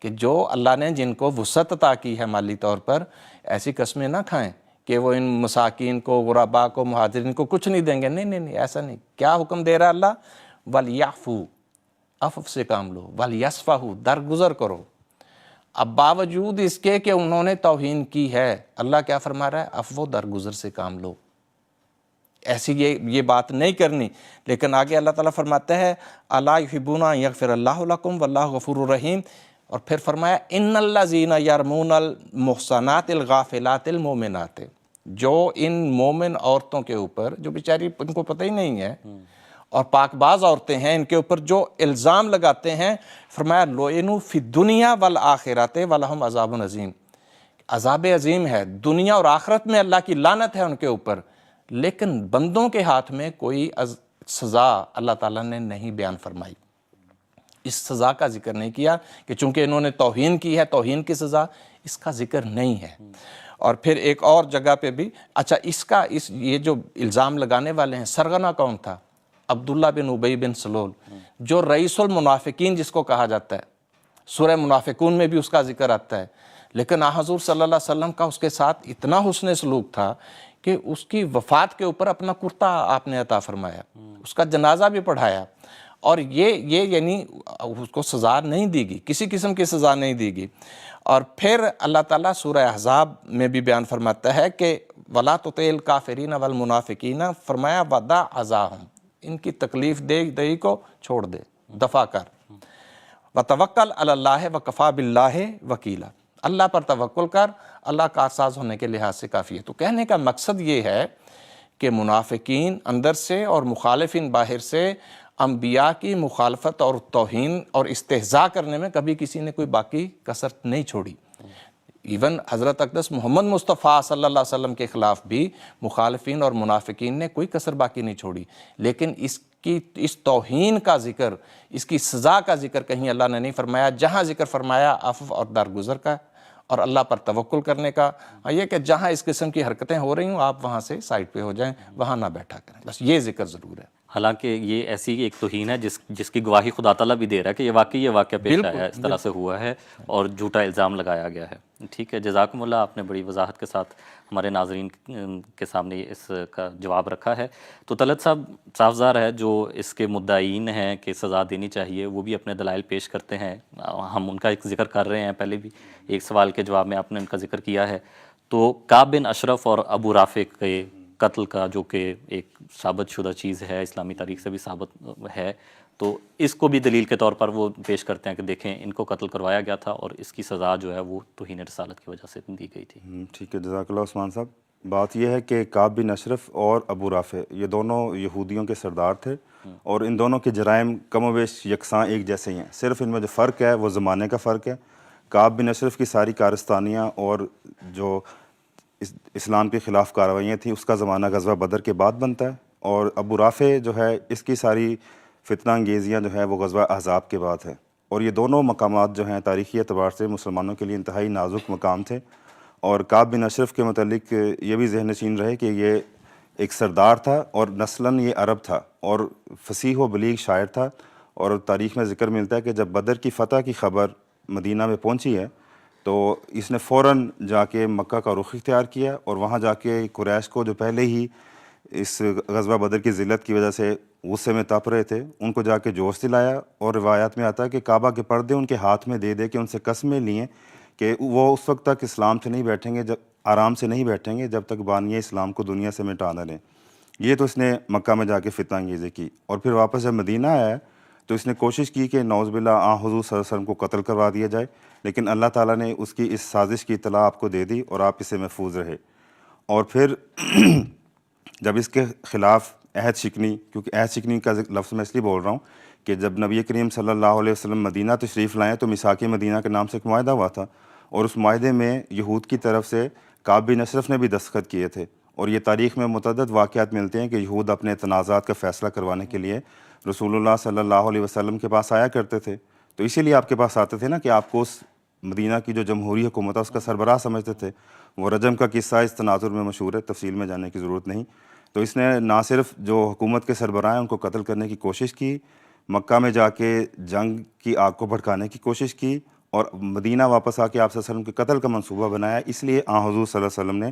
کہ جو اللہ نے جن کو وسعت عطا کی ہے مالی طور پر، ایسی قسمیں نہ کھائیں کہ وہ ان مساکین کو، غرباء کو، مہاجرین کو کچھ نہیں دیں گے۔ نہیں، ایسا نہیں۔ کیا حکم دے رہا اللہ؟ وَلْيَعْفُوا، عفو سے کام لو، وَلْيَصْفَحُوا، درگزر کرو۔ اب باوجود اس کے کہ انہوں نے توہین کی ہے، اللہ کیا فرما رہا ہے؟ عفو درگزر سے کام لو۔ ایسی یہ بات نہیں کرنی، لیکن آگے اللہ تعالیٰ فرماتا ہے اَلَا يُحِبُّونَ أَن يَغْفِرَ اللَّهُ لَكُمْ وَاللَّهُ غَفُورٌ رَحِيمٌ، اور پھر فرمایا اِنَّ الَّذِينَ يَرْمُونَ الْمُحْصَنَاتِ الْغَافِلَاتِ الْمُؤْمِنَاتِ، جو ان مومن عورتوں کے اوپر، جو بیچاری ان کو پتہ ہی نہیں ہے اور پاک باز عورتیں ہیں، ان کے اوپر جو الزام لگاتے ہیں، فرمایا لُعِنُوا فِی الدُّنْیَا وَالْآخِرَةِ وَلَہُمْ عَذَابٌ عَظِیمٌ، عذاب عظیم ہے، دنیا اور آخرت میں اللہ کی لعنت ہے ان کے اوپر، لیکن بندوں کے ہاتھ میں کوئی سزا اللہ تعالیٰ نے نہیں بیان فرمائی۔ اس سزا کا ذکر نہیں کیا کہ چونکہ انہوں نے توہین کی ہے، توہین کی سزا اس کا ذکر نہیں ہے۔ اور پھر ایک اور جگہ پہ بھی، اچھا یہ جو الزام لگانے والے ہیں، سرغنہ کون تھا؟ عبداللہ بن ابی بن سلول، جو رئیس المنافقین جس کو کہا جاتا ہے، سورہ منافقون میں بھی اس کا ذکر آتا ہے، لیکن حضور صلی اللہ علیہ وسلم کا اس کے ساتھ اتنا حسن سلوک تھا کہ اس کی وفات کے اوپر اپنا کرتا آپ نے عطا فرمایا، اس کا جنازہ بھی پڑھایا، اور یہ یعنی اس کو سزا نہیں دی گئی، کسی قسم کی سزا نہیں دی گئی۔ اور پھر اللہ تعالیٰ سورہ احزاب میں بھی بیان فرماتا ہے کہ وَلَا تُطِعِ الْكَافِرِينَ وَالْمُنَافِقِينَ، فرمایا وَدَعْ أَذَاهُمْ، ان کی تکلیف دہی کو چھوڑ دے، دفع کر۔ وَتَوَكَّلْ عَلَى اللَّهِ وَكَفَى بِاللَّهِ وَكِيلًا، اللہ پر توکل کر، اللہ کارساز ہونے کے لحاظ سے کافی ہے۔ تو کہنے کا مقصد یہ ہے کہ منافقین اندر سے اور مخالفین باہر سے انبیاء کی مخالفت اور توہین اور استہزاء کرنے میں کبھی کسی نے کوئی باقی کسر نہیں چھوڑی۔ ایون حضرت اقدس محمد مصطفیٰ صلی اللہ علیہ وسلم کے خلاف بھی مخالفین اور منافقین نے کوئی کسر باقی نہیں چھوڑی، لیکن اس توہین کا ذکر، اس کی سزا کا ذکر کہیں اللہ نے نہیں فرمایا۔ جہاں ذکر فرمایا عفو اور درگزر کا اور اللہ پر توکل کرنے کا، یہ کہ جہاں اس قسم کی حرکتیں ہو رہی ہوں آپ وہاں سے سائٹ پہ ہو جائیں، وہاں نہ بیٹھا کریں، بس یہ ذکر ضرور ہے۔ حالانکہ یہ ایسی ایک توہین ہے جس کی گواہی خدا تعالیٰ بھی دے رہا ہے کہ یہ واقعہ پیش آیا ہے، اس طرح سے ہوا ہے اور جھوٹا الزام لگایا گیا ہے. ٹھیک ہے، جزاکم اللہ، آپ نے بڑی وضاحت کے ساتھ ہمارے ناظرین کے سامنے اس کا جواب رکھا ہے. تو طلعت صاحب، صاف ظاہر ہے جو اس کے مدعین ہیں کہ سزا دینی چاہیے وہ بھی اپنے دلائل پیش کرتے ہیں. ہم ان کا ایک ذکر کر رہے ہیں، پہلے بھی ایک سوال کے جواب میں آپ نے ان کا ذکر کیا ہے. تو کعب بن اشرف اور ابو رافع کے قتل کا، جو کہ ایک ثابت شدہ چیز ہے، اسلامی تاریخ سے بھی ثابت ہے، تو اس کو بھی دلیل کے طور پر وہ پیش کرتے ہیں کہ دیکھیں ان کو قتل کروایا گیا تھا اور اس کی سزا جو ہے وہ توہین رسالت کی وجہ سے دی گئی تھی. ٹھیک ہے، جزاک اللہ عثمان صاحب. بات یہ ہے کہ کعب بن اشرف اور ابو رافع یہ دونوں یہودیوں کے سردار تھے، اور ان دونوں کے جرائم کم و بیش یکساں ایک جیسے ہی ہیں. صرف ان میں جو فرق ہے وہ زمانے کا فرق ہے. کعب بن اشرف کی ساری کارستانیاں اور جو اسلام کے خلاف کارروائیاں تھیں اس کا زمانہ غزوہ بدر کے بعد بنتا ہے، اور ابو رافع جو ہے اس کی ساری فتنہ انگیزیاں جو ہیں وہ غزوہ احزاب کے بعد ہیں. اور یہ دونوں مقامات جو ہیں تاریخی اعتبار سے مسلمانوں کے لیے انتہائی نازک مقام تھے. اور کعب بن اشرف کے متعلق یہ بھی ذہن نشین رہے کہ یہ ایک سردار تھا اور نسلاً یہ عرب تھا اور فصیح و بلیغ شاعر تھا. اور تاریخ میں ذکر ملتا ہے کہ جب بدر کی فتح کی خبر مدینہ میں پہنچی ہے تو اس نے فوراً جا کے مکہ کا رخ اختیار کیا، اور وہاں جا کے قریش کو جو پہلے ہی اس غزوہ بدر کی ذلت کی وجہ سے غصے میں تپ رہے تھے ان کو جا کے جوش دلایا. اور روایات میں آتا ہے کہ کعبہ کے پردے ان کے ہاتھ میں دے کے ان سے قسمیں لیں کہ وہ اس وقت تک اسلام سے نہیں بیٹھیں گے، جب آرام سے نہیں بیٹھیں گے جب تک بانی اسلام کو دنیا سے مٹا نہ لیں. یہ تو اس نے مکہ میں جا کے فتنہ انگیزی کی. اور پھر واپس جب مدینہ آیا تو اس نے کوشش کی کہ نعوذ باللہ حضور صلی اللہ علیہ وسلم کو قتل کروا دیا جائے، لیکن اللہ تعالیٰ نے اس کی اس سازش کی اطلاع آپ کو دے دی اور آپ اس سے محفوظ رہے. اور پھر جب اس کے خلاف عہد شکنی، کیونکہ عہد شکنی کا لفظ میں اس لیے بول رہا ہوں کہ جب نبی کریم صلی اللہ علیہ وسلم مدینہ تشریف لائیں تو میثاق مدینہ کے نام سے ایک معاہدہ ہوا تھا، اور اس معاہدے میں یہود کی طرف سے کعب بن اشرف نے بھی دستخط کیے تھے. اور یہ تاریخ میں متعدد واقعات ملتے ہیں کہ یہود اپنے تنازعات کا فیصلہ کروانے کے لیے رسول اللہ صلی اللہ علیہ وسلم کے پاس آیا کرتے تھے. تو اسی لیے آپ کے پاس آتے تھے نا کہ آپ کو اس مدینہ کی جو جمہوری حکومت ہے اس کا سربراہ سمجھتے تھے. وہ رجم کا قصہ اس تناظر میں مشہور ہے، تفصیل میں جانے کی ضرورت نہیں. تو اس نے نہ صرف جو حکومت کے سربراہ ہیں ان کو قتل کرنے کی کوشش کی، مکہ میں جا کے جنگ کی آگ کو بھڑکانے کی کوشش کی، اور مدینہ واپس آ کے آپ صلی اللہ علیہ وسلم کے قتل کا منصوبہ بنایا. اس لیے حضور صلی اللہ علیہ وسلم نے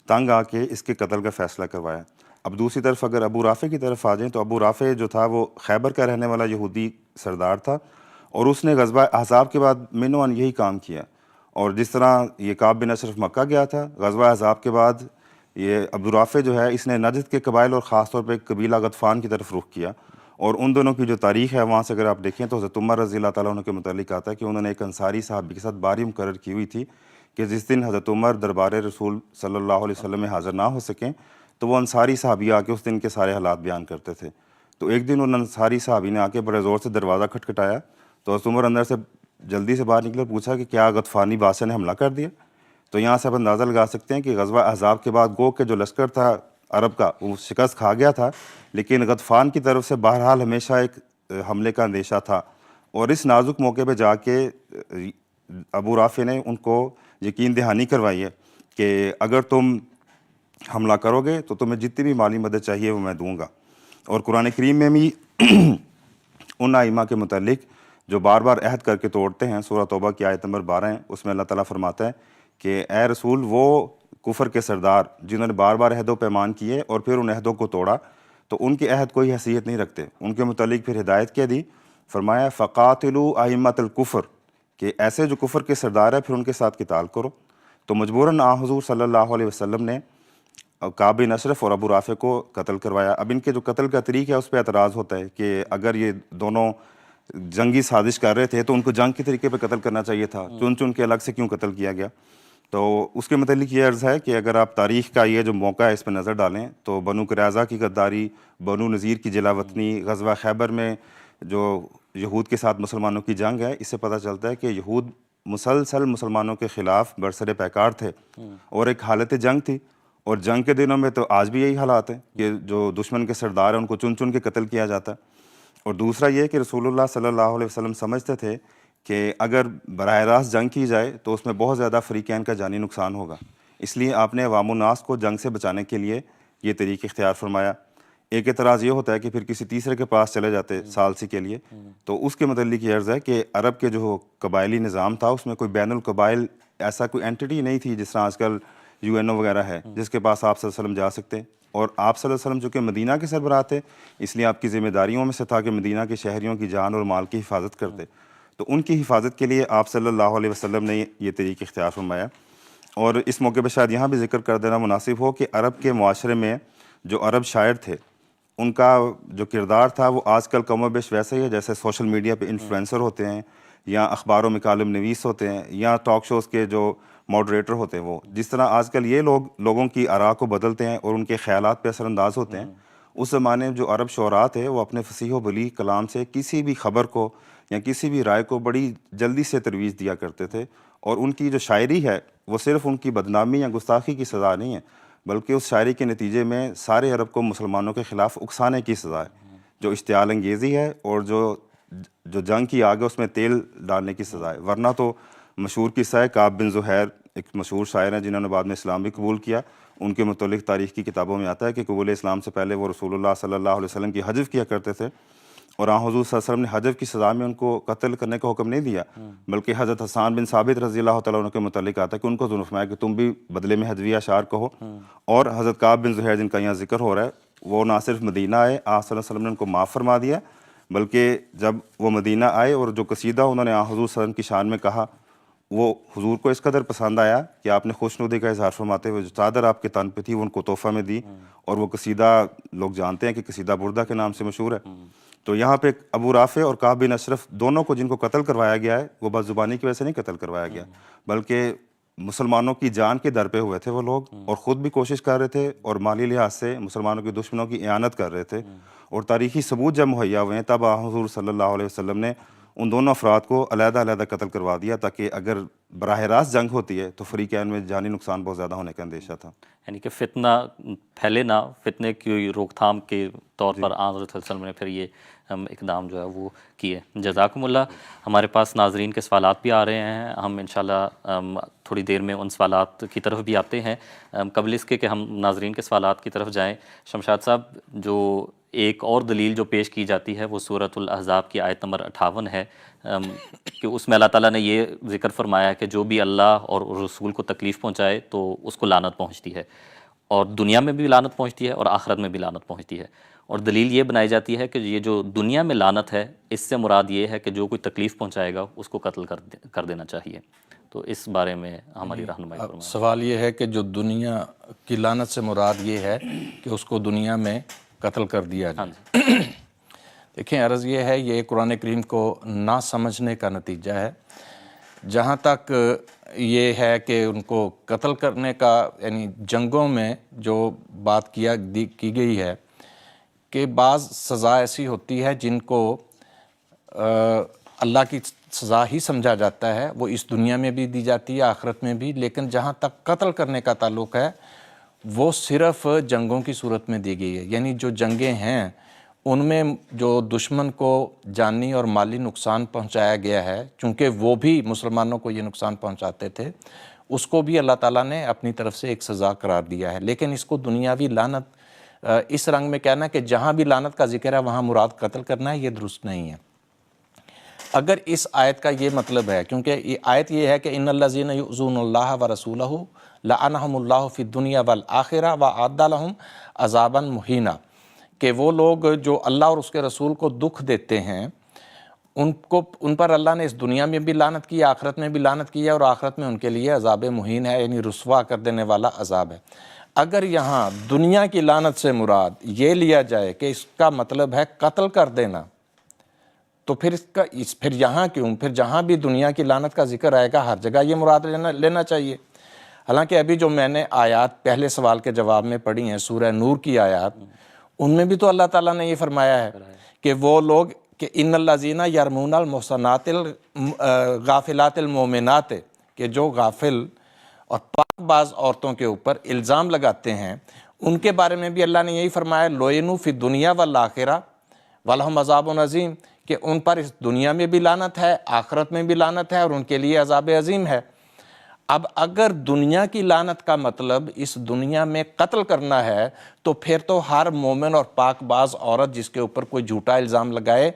تنگ آ کے اس کے قتل کا فیصلہ کروایا. اب دوسری طرف اگر ابو رافع کی طرف آ جائیں تو ابو رافع جو تھا وہ خیبر کا رہنے والا یہودی سردار تھا، اور اس نے غزوہ احزاب کے بعد منوان یہی کام کیا. اور جس طرح یہ کعب بن اشرف مکہ گیا تھا، غزوہ احزاب کے بعد یہ ابو رافع جو ہے اس نے نجد کے قبائل اور خاص طور پہ قبیلہ غطفان کی طرف رخ کیا. اور ان دونوں کی جو تاریخ ہے وہاں سے اگر آپ دیکھیں تو حضرت عمر رضی اللہ تعالیٰ عنہ کے متعلق آتا ہے کہ انہوں نے ایک انصاری صحابی کے ساتھ باری مقرر کی ہوئی تھی کہ جس دن حضرت عمر دربار رسول صلی اللہ علیہ وسلم میں حاضر نہ ہو سکیں تو وہ انصاری صحابی آ کے اس دن کے سارے حالات بیان کرتے تھے. تو ایک دن ان انصاری صحابی نے آ کے بڑے زور سے دروازہ کھٹکھٹایا تو حضرت عمر اندر سے جلدی سے باہر نکلے اور پوچھا کہ کیا غطفانی بادشاہ نے حملہ کر دیا. تو یہاں سے آپ اندازہ لگا سکتے ہیں کہ غزوہ احزاب کے بعد گو کہ جو لشکر تھا عرب کا وہ شکست کھا گیا تھا، لیکن غطفان کی طرف سے بہرحال ہمیشہ ایک حملے کا اندیشہ تھا. اور اس نازک موقع پہ جا کے ابو رافع نے ان کو یقین دہانی کروائی ہے کہ اگر تم حملہ کرو گے تو تمہیں جتنی بھی مالی مدد چاہیے وہ میں دوں گا. اور قرآن کریم میں بھی ان ائمہ کے متعلق جو بار بار عہد کر کے توڑتے ہیں، سورہ توبہ کی آیت نمبر 12 ہے، اس میں اللہ تعالیٰ فرماتا ہے کہ اے رسول وہ کفر کے سردار جنہوں نے بار بار عہد و پیمان کیے اور پھر ان عہدوں کو توڑا تو ان کے عہد کوئی حیثیت نہیں رکھتے. ان کے متعلق پھر ہدایت کیا دی، فرمایا فقاتلوا ائمۃ الکفر، کہ ایسے جو کفر کے سردار ہیں پھر ان کے ساتھ قتال کرو. تو مجبوراً حضور صلی اللہ علیہ وسلم نے کعب بن اشرف اور ابو رافع کو قتل کروایا. اب ان کے جو قتل کا طریقہ ہے اس پہ اعتراض ہوتا ہے کہ اگر یہ دونوں جنگی سازش کر رہے تھے تو ان کو جنگ کے طریقے پہ قتل کرنا چاہیے تھا، چن چن کے الگ سے کیوں قتل کیا گیا. تو اس کے متعلق یہ عرض ہے کہ اگر آپ تاریخ کا یہ جو موقع ہے اس پہ نظر ڈالیں تو بنو قریظہ کی غداری، بنو نذیر کی جلا وطنی، غزوہ خیبر میں جو یہود کے ساتھ مسلمانوں کی جنگ ہے، اس سے پتہ چلتا ہے کہ یہود مسلسل مسلمانوں کے خلاف برسر پیکار تھے اور ایک حالت جنگ تھی. اور جنگ کے دنوں میں تو آج بھی یہی حالات ہیں کہ جو دشمن کے سردار ہیں ان کو چن چن کے قتل کیا جاتا ہے. اور دوسرا یہ کہ رسول اللہ صلی اللہ علیہ وسلم سمجھتے تھے کہ اگر براہ راست جنگ کی جائے تو اس میں بہت زیادہ فریقین کا جانی نقصان ہوگا، اس لیے آپ نے عوام الناس کو جنگ سے بچانے کے لیے یہ طریق اختیار فرمایا. ایک اعتراض یہ ہوتا ہے کہ پھر کسی تیسرے کے پاس چلے جاتے ثالثی کے لیے، تو اس کے متعلق یہ عرض ہے کہ عرب کے جو قبائلی نظام تھا اس میں کوئی بین القبائل ایسا کوئی اینٹی نہیں تھی جس طرح آج کل UN وغیرہ ہے جس کے پاس آپ صلی اللہ علیہ وسلم جا سکتے، اور آپ صلی اللہ علیہ وسلم جو کہ مدینہ کے سربراہ تھے اس لیے آپ کی ذمہ داریوں میں سے تھا کہ مدینہ کے شہریوں کی جان اور مال کی حفاظت کرتے، تو ان کی حفاظت کے لیے آپ صلی اللہ علیہ وسلم نے یہ طریق اختیار فرمایا۔ اور اس موقع پہ شاید یہاں بھی ذکر کر دینا مناسب ہو کہ عرب کے معاشرے میں جو عرب شاعر تھے ان کا جو کردار تھا وہ آج کل کم و بیش ویسا ہی ہے جیسے سوشل میڈیا پہ انفلوئنسر ہوتے ہیں یا اخباروں میں کالم نویس ہوتے ہیں یا ٹاک شوز کے جو ماڈریٹر ہوتے ہیں، وہ جس طرح آج کل یہ لوگوں کی آراء کو بدلتے ہیں اور ان کے خیالات پہ اثر انداز ہوتے ہیں، اس زمانے میں جو عرب شعراء تھے وہ اپنے فصیح و بلیغ کلام سے کسی بھی خبر کو یا کسی بھی رائے کو بڑی جلدی سے ترویج دیا کرتے تھے، اور ان کی جو شاعری ہے وہ صرف ان کی بدنامی یا گستاخی کی سزا نہیں ہے بلکہ اس شاعری کے نتیجے میں سارے عرب کو مسلمانوں کے خلاف اکسانے کی سزا ہے، جو اشتعال انگیزی ہے اور جو جنگ کی آگ ہے اس میں تیل ڈالنے کی سزا ہے۔ ورنہ تو مشہور قصہ ہے کعب بن زہیر، ایک مشہور شاعر ہیں جنہوں نے بعد میں اسلام بھی قبول کیا، ان کے متعلق تاریخ کی کتابوں میں آتا ہے کہ قبول اسلام سے پہلے وہ رسول اللہ صلی اللہ علیہ وسلم کی حجو کیا کرتے تھے، اور حضور صلی اللہ علیہ وسلم نے حجو کی سزا میں ان کو قتل کرنے کا حکم نہیں دیا بلکہ حضرت حسان بن ثابت رضی اللہ تعالیٰ عنہ کے متعلق آتا ہے کہ ان کو ظلم فرمایا کہ تم بھی بدلے میں حجوی اشعار کہو، اور حضرت کعب بن زہیر جن کا یہاں ذکر ہو رہا ہے وہ نہ صرف مدینہ آئے، آپ صلی اللہ علیہ وسلم نے ان کو معاف فرما دیا، بلکہ جب وہ مدینہ آئے اور جو قصیدہ انہوں نے حضور صلی اللہ علیہ وسلم کی شان میں کہا وہ حضور کو اس قدر پسند آیا کہ آپ نے خوشنودی کا اظہار فرماتے ہوئے جو چادر آپ کے تن پہ تھی وہ ان کو تحفہ میں دی، اور وہ قصیدہ لوگ جانتے ہیں کہ قصیدہ بردہ کے نام سے مشہور ہے۔ تو یہاں پہ ابو رافع اور کعب بن اشرف دونوں کو جن کو قتل کروایا گیا ہے وہ بد زبانی کی وجہ سے نہیں قتل کروایا گیا بلکہ مسلمانوں کی جان کے در پہ ہوئے تھے وہ لوگ، اور خود بھی کوشش کر رہے تھے اور مالی لحاظ سے مسلمانوں کے دشمنوں کی اعانت کر رہے تھے، اور تاریخی ثبوت جب مہیا ہوئے ہیں تب حضور صلی اللہ علیہ وسلم نے ان دونوں افراد کو علیحدہ علیحدہ قتل کروا دیا تاکہ اگر براہ راست جنگ ہوتی ہے تو فریقین میں جانی نقصان بہت زیادہ ہونے کا اندیشہ تھا۔ یعنی کہ فتنہ پھیلے نہ، فتنے کی روک تھام کے طور پر حضرت صلی اللہ علیہ وسلم نے پھر یہ اقدام جو ہے وہ کیے۔ جزاکم اللہ۔ ہمارے پاس ناظرین کے سوالات بھی آ رہے ہیں، ہم انشاءاللہ تھوڑی دیر میں ان سوالات کی طرف بھی آتے ہیں۔ قبل اس کے کہ ہم ناظرین کے سوالات کی طرف جائیں، شمشاد صاحب جو ایک اور دلیل جو پیش کی جاتی ہے وہ سورۃ الاحزاب کی آیت نمبر 58 ہے کہ اس میں اللہ تعالیٰ نے یہ ذکر فرمایا کہ جو بھی اللہ اور رسول کو تکلیف پہنچائے تو اس کو لعنت پہنچتی ہے، اور دنیا میں بھی لعنت پہنچتی ہے اور آخرت میں بھی لعنت پہنچتی ہے، اور دلیل یہ بنائی جاتی ہے کہ یہ جو دنیا میں لعنت ہے اس سے مراد یہ ہے کہ جو کوئی تکلیف پہنچائے گا اس کو قتل کر دینا چاہیے، تو اس بارے میں ہماری رہنمائی فرمائیں۔ سوال یہ ہے کہ جو دنیا کی لعنت سے مراد یہ ہے کہ اس کو دنیا میں قتل کر دیا جائے۔ دیکھیں عرض یہ ہے، یہ قرآن کریم کو نہ سمجھنے کا نتیجہ ہے۔ جہاں تک یہ ہے کہ ان کو قتل کرنے کا، یعنی جنگوں میں جو بات کی گئی ہے کہ بعض سزا ایسی ہوتی ہے جن کو اللہ کی سزا ہی سمجھا جاتا ہے، وہ اس دنیا میں بھی دی جاتی ہے آخرت میں بھی، لیکن جہاں تک قتل کرنے کا تعلق ہے وہ صرف جنگوں کی صورت میں دی گئی ہے۔ یعنی جو جنگیں ہیں ان میں جو دشمن کو جانی اور مالی نقصان پہنچایا گیا ہے، چونکہ وہ بھی مسلمانوں کو یہ نقصان پہنچاتے تھے، اس کو بھی اللہ تعالیٰ نے اپنی طرف سے ایک سزا قرار دیا ہے۔ لیکن اس کو دنیاوی لعنت اس رنگ میں کہنا کہ جہاں بھی لعنت کا ذکر ہے وہاں مراد قتل کرنا ہے، یہ درست نہیں ہے۔ اگر اس آیت کا یہ مطلب ہے، کیونکہ یہ آیت یہ ہے کہ ان الذین یؤذون اللہ ورسولہ لعنہم اللہ فی الدنیا والآخرہ وأعد لہم عذابا مہینا، کہ وہ لوگ جو اللہ اور اس کے رسول کو دکھ دیتے ہیں ان پر اللہ نے اس دنیا میں بھی لعنت کی، آخرت میں بھی لعنت کی ہے، اور آخرت میں ان کے لیے عذاب مہین ہے، یعنی رسوا کر دینے والا عذاب ہے۔ اگر یہاں دنیا کی لعنت سے مراد یہ لیا جائے کہ اس کا مطلب ہے قتل کر دینا، تو پھر یہاں کیوں؟ پھر جہاں بھی دنیا کی لعنت کا ذکر آئے گا ہر جگہ یہ مراد لینا چاہیے۔ حالانکہ ابھی جو میں نے آیات پہلے سوال کے جواب میں پڑھی ہیں، سورہ نور کی آیات، ان میں بھی تو اللہ تعالیٰ نے یہ فرمایا ہے کہ وہ لوگ کہ ان الذین یرمون المحصنات الغافلات المؤمنات، کہ جو غافل اور پاک باز عورتوں کے اوپر الزام لگاتے ہیں، ان کے بارے میں بھی اللہ نے یہی فرمایا لعنوا فی الدنیا والآخرہ ولہم عذاب عظیم، کہ ان پر اس دنیا میں بھی لعنت ہے، آخرت میں بھی لعنت ہے، اور ان کے لیے عذاب عظیم ہے۔ اب اگر دنیا کی لعنت کا مطلب اس دنیا میں قتل کرنا ہے تو پھر تو ہر مومن اور پاک باز عورت جس کے اوپر کوئی جھوٹا الزام لگائے،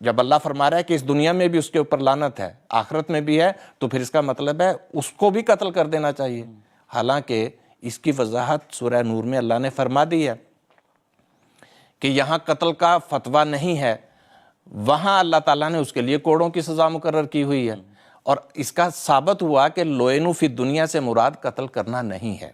جب اللہ فرما رہا ہے کہ اس دنیا میں بھی اس کے اوپر لعنت ہے، آخرت میں بھی ہے، تو پھر اس کا مطلب ہے اس کو بھی قتل کر دینا چاہیے۔ حالانکہ اس کی وضاحت سورہ نور میں اللہ نے فرما دی ہے کہ یہاں قتل کا فتویٰ نہیں ہے، وہاں اللہ تعالیٰ نے اس کے لیے کوڑوں کی سزا مقرر کی ہوئی ہے، اور اس کا ثابت ہوا کہ لوئینو فی دنیا سے مراد قتل کرنا نہیں ہے۔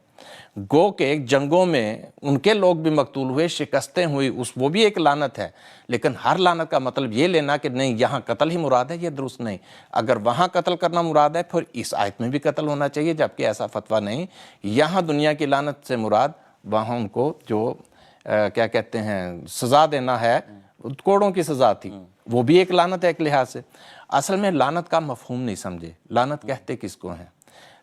گو کہ جنگوں میں ان کے لوگ بھی مقتول ہوئے، شکستیں ہوئی، وہ بھی ایک لعنت ہے، لیکن ہر لعنت کا مطلب یہ لینا کہ نہیں یہاں قتل ہی مراد ہے، یہ درست نہیں۔ اگر وہاں قتل کرنا مراد ہے پھر اس آیت میں بھی قتل ہونا چاہیے، جبکہ ایسا فتویٰ نہیں۔ یہاں دنیا کی لعنت سے مراد وہاں ان کو جو کیا کہتے ہیں سزا دینا ہے، کوڑوں کی سزا تھی، وہ بھی ایک لعنت ہے ایک لحاظ سے۔ اصل میں لعنت کا مفہوم نہیں سمجھے، لعنت کہتے کس کو ہیں؟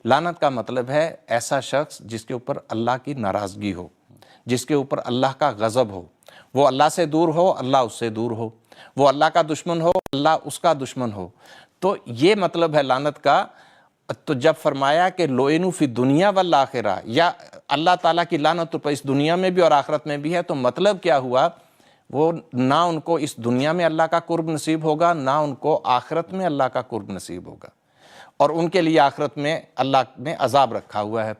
لعنت کا مطلب ہے ایسا شخص جس کے اوپر اللہ کی ناراضگی ہو، جس کے اوپر اللہ کا غضب ہو، وہ اللہ سے دور ہو، اللہ اس سے دور ہو، وہ اللہ کا دشمن ہو، اللہ اس کا دشمن ہو، تو یہ مطلب ہے لعنت کا۔ تو جب فرمایا کہ لوئینو فی دنیا والآخرہ، یا اللہ تعالیٰ کی لعنت تو اس دنیا میں بھی اور آخرت میں بھی ہے، تو مطلب کیا ہوا؟ وہ نہ ان کو اس دنیا میں اللہ کا قرب نصیب ہوگا، نہ ان کو آخرت میں اللہ کا قرب نصیب ہوگا، اور ان کے لیے آخرت میں اللہ نے عذاب رکھا ہوا ہے۔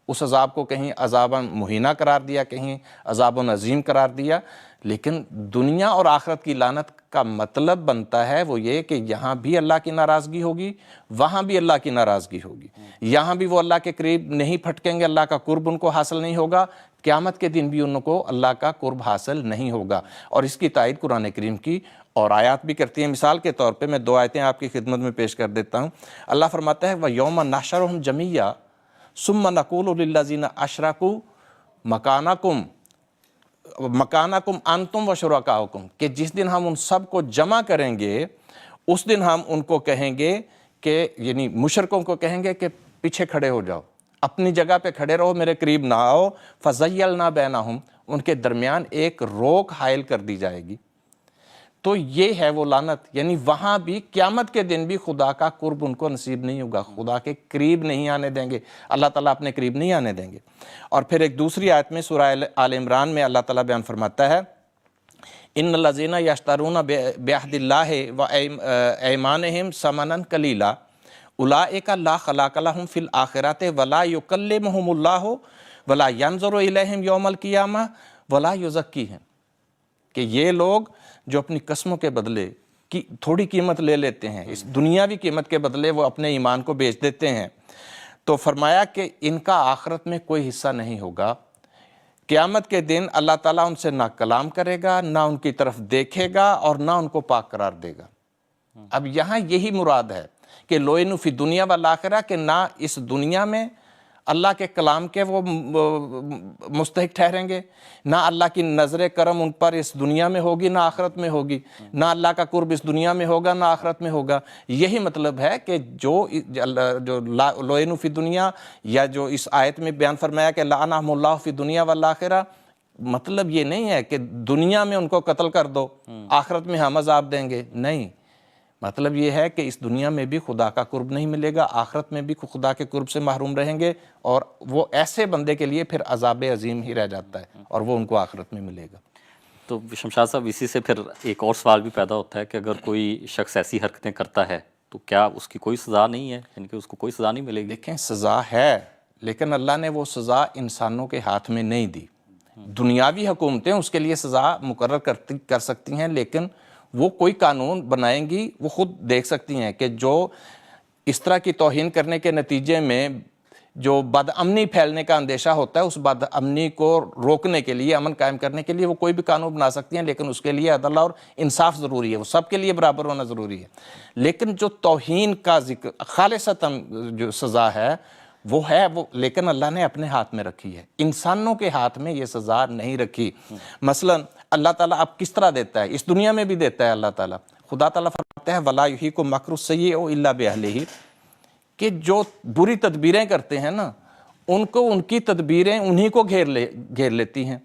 اس عذاب کو کہیں عذاب مہینہ قرار دیا، کہیں عذاب عظیم قرار دیا، لیکن دنیا اور آخرت کی لعنت کا مطلب بنتا ہے وہ یہ کہ یہاں بھی اللہ کی ناراضگی ہوگی، وہاں بھی اللہ کی ناراضگی ہوگی، یہاں بھی وہ اللہ کے قریب نہیں پھٹکیں گے، اللہ کا قرب ان کو حاصل نہیں ہوگا، قیامت کے دن بھی ان کو اللہ کا قرب حاصل نہیں ہوگا۔ اور اس کی تائید قرآن کریم کی اور آیات بھی کرتی ہیں۔ مثال کے طور پہ میں 2 آیتیں آپ کی خدمت میں پیش کر دیتا ہوں۔ اللہ فرماتا ہے وَيَوْمَ نَحْشَرُهُمْ جَمِيعًا ثُمَّ نَقُولُ لِلَّذِينَ أَشْرَكُوا مَكَانَكُمْ أَنْتُمْ وَشُرَكَاؤُكُمْ، کہ جس دن ہم ان سب کو جمع کریں گے اس دن ہم ان کو کہیں گے کہ یعنی مشرکوں کو کہیں گے کہ پیچھے کھڑے ہو جاؤ، اپنی جگہ پہ کھڑے رہو، میرے قریب نہ آؤ۔ فَزَيَّلْنَا بَيْنَهُمْ، ان کے درمیان ایک روک حائل کر دی جائے گی۔ تو یہ ہے وہ لعنت، یعنی وہاں بھی قیامت کے دن بھی خدا کا قرب ان کو نصیب نہیں ہوگا، خدا کے قریب نہیں آنے دیں گے، اللہ تعالیٰ اپنے قریب نہیں آنے دیں گے۔ اور پھر ایک دوسری آیت میں سورہ آل عمران میں اللہ تعالیٰ بیان فرماتا ہے ان الذین یشترون بعہد اللہ وایمانہم ثمنا قلیلا اولئک لا خلاق لہم فی الآخرۃ ولا یکلمہم اللہ ولا ینظر الیہم یوم القیامہ ولا یزکیہم، کہ یہ لوگ جو اپنی قسموں کے بدلے کی تھوڑی قیمت لے لیتے ہیں، اس دنیاوی قیمت کے بدلے وہ اپنے ایمان کو بیچ دیتے ہیں، تو فرمایا کہ ان کا آخرت میں کوئی حصہ نہیں ہوگا۔ قیامت کے دن اللہ تعالیٰ ان سے نہ کلام کرے گا، نہ ان کی طرف دیکھے گا، اور نہ ان کو پاک قرار دے گا۔ اب یہاں یہی مراد ہے کہ لوئینو فی دنیا والآخرہ، کہ نہ اس دنیا میں اللہ کے کلام کے وہ مستحق ٹھہریں گے، نہ اللہ کی نظر کرم ان پر اس دنیا میں ہوگی نہ آخرت میں ہوگی، نہ اللہ کا قرب اس دنیا میں ہوگا نہ آخرت میں ہوگا۔ یہی مطلب ہے کہ جو لوئینو فی دنیا، یا جو اس آیت میں بیان فرمایا کہ لعنہم اللہ فی دنیا والآخرہ، مطلب یہ نہیں ہے کہ دنیا میں ان کو قتل کر دو، آخرت میں ہم عذاب دیں گے، نہیں، مطلب یہ ہے کہ اس دنیا میں بھی خدا کا قرب نہیں ملے گا، آخرت میں بھی خدا کے قرب سے محروم رہیں گے، اور وہ ایسے بندے کے لیے پھر عذاب عظیم ہی رہ جاتا ہے، اور وہ ان کو آخرت میں ملے گا۔ تو شمشاد صاحب، اسی سے پھر ایک اور سوال بھی پیدا ہوتا ہے کہ اگر کوئی شخص ایسی حرکتیں کرتا ہے تو کیا اس کی کوئی سزا نہیں ہے، یعنی کہ اس کو کوئی سزا نہیں ملے گی؟ دیکھیں سزا ہے، لیکن اللہ نے وہ سزا انسانوں کے ہاتھ میں نہیں دی۔ دنیاوی حکومتیں اس کے لیے سزا مقرر کر سکتی ہیں، لیکن وہ کوئی قانون بنائیں گی، وہ خود دیکھ سکتی ہیں کہ جو اس طرح کی توہین کرنے کے نتیجے میں جو بد امنی پھیلنے کا اندیشہ ہوتا ہے، اس بد امنی کو روکنے کے لیے، امن قائم کرنے کے لیے وہ کوئی بھی قانون بنا سکتی ہیں، لیکن اس کے لیے عدل اور انصاف ضروری ہے، وہ سب کے لیے برابر ہونا ضروری ہے۔ لیکن جو توہین کا ذکر خالصتاً جو سزا ہے وہ ہے، وہ لیکن اللہ نے اپنے ہاتھ میں رکھی ہے، انسانوں کے ہاتھ میں یہ سزا نہیں رکھی۔ مثلا اللہ تعالیٰ اب کس طرح دیتا ہے، اس دنیا میں بھی دیتا ہے اللہ تعالیٰ۔ خدا تعالیٰ فرماتا ہے وَلَا يُحِيقُ مَكْرُ السَّيِّئُ إِلَّا بِأَهْلِهِ، کہ جو بری تدبیریں کرتے ہیں نا، ان کو ان کی تدبیریں انہی کو گھیر لیتی ہیں،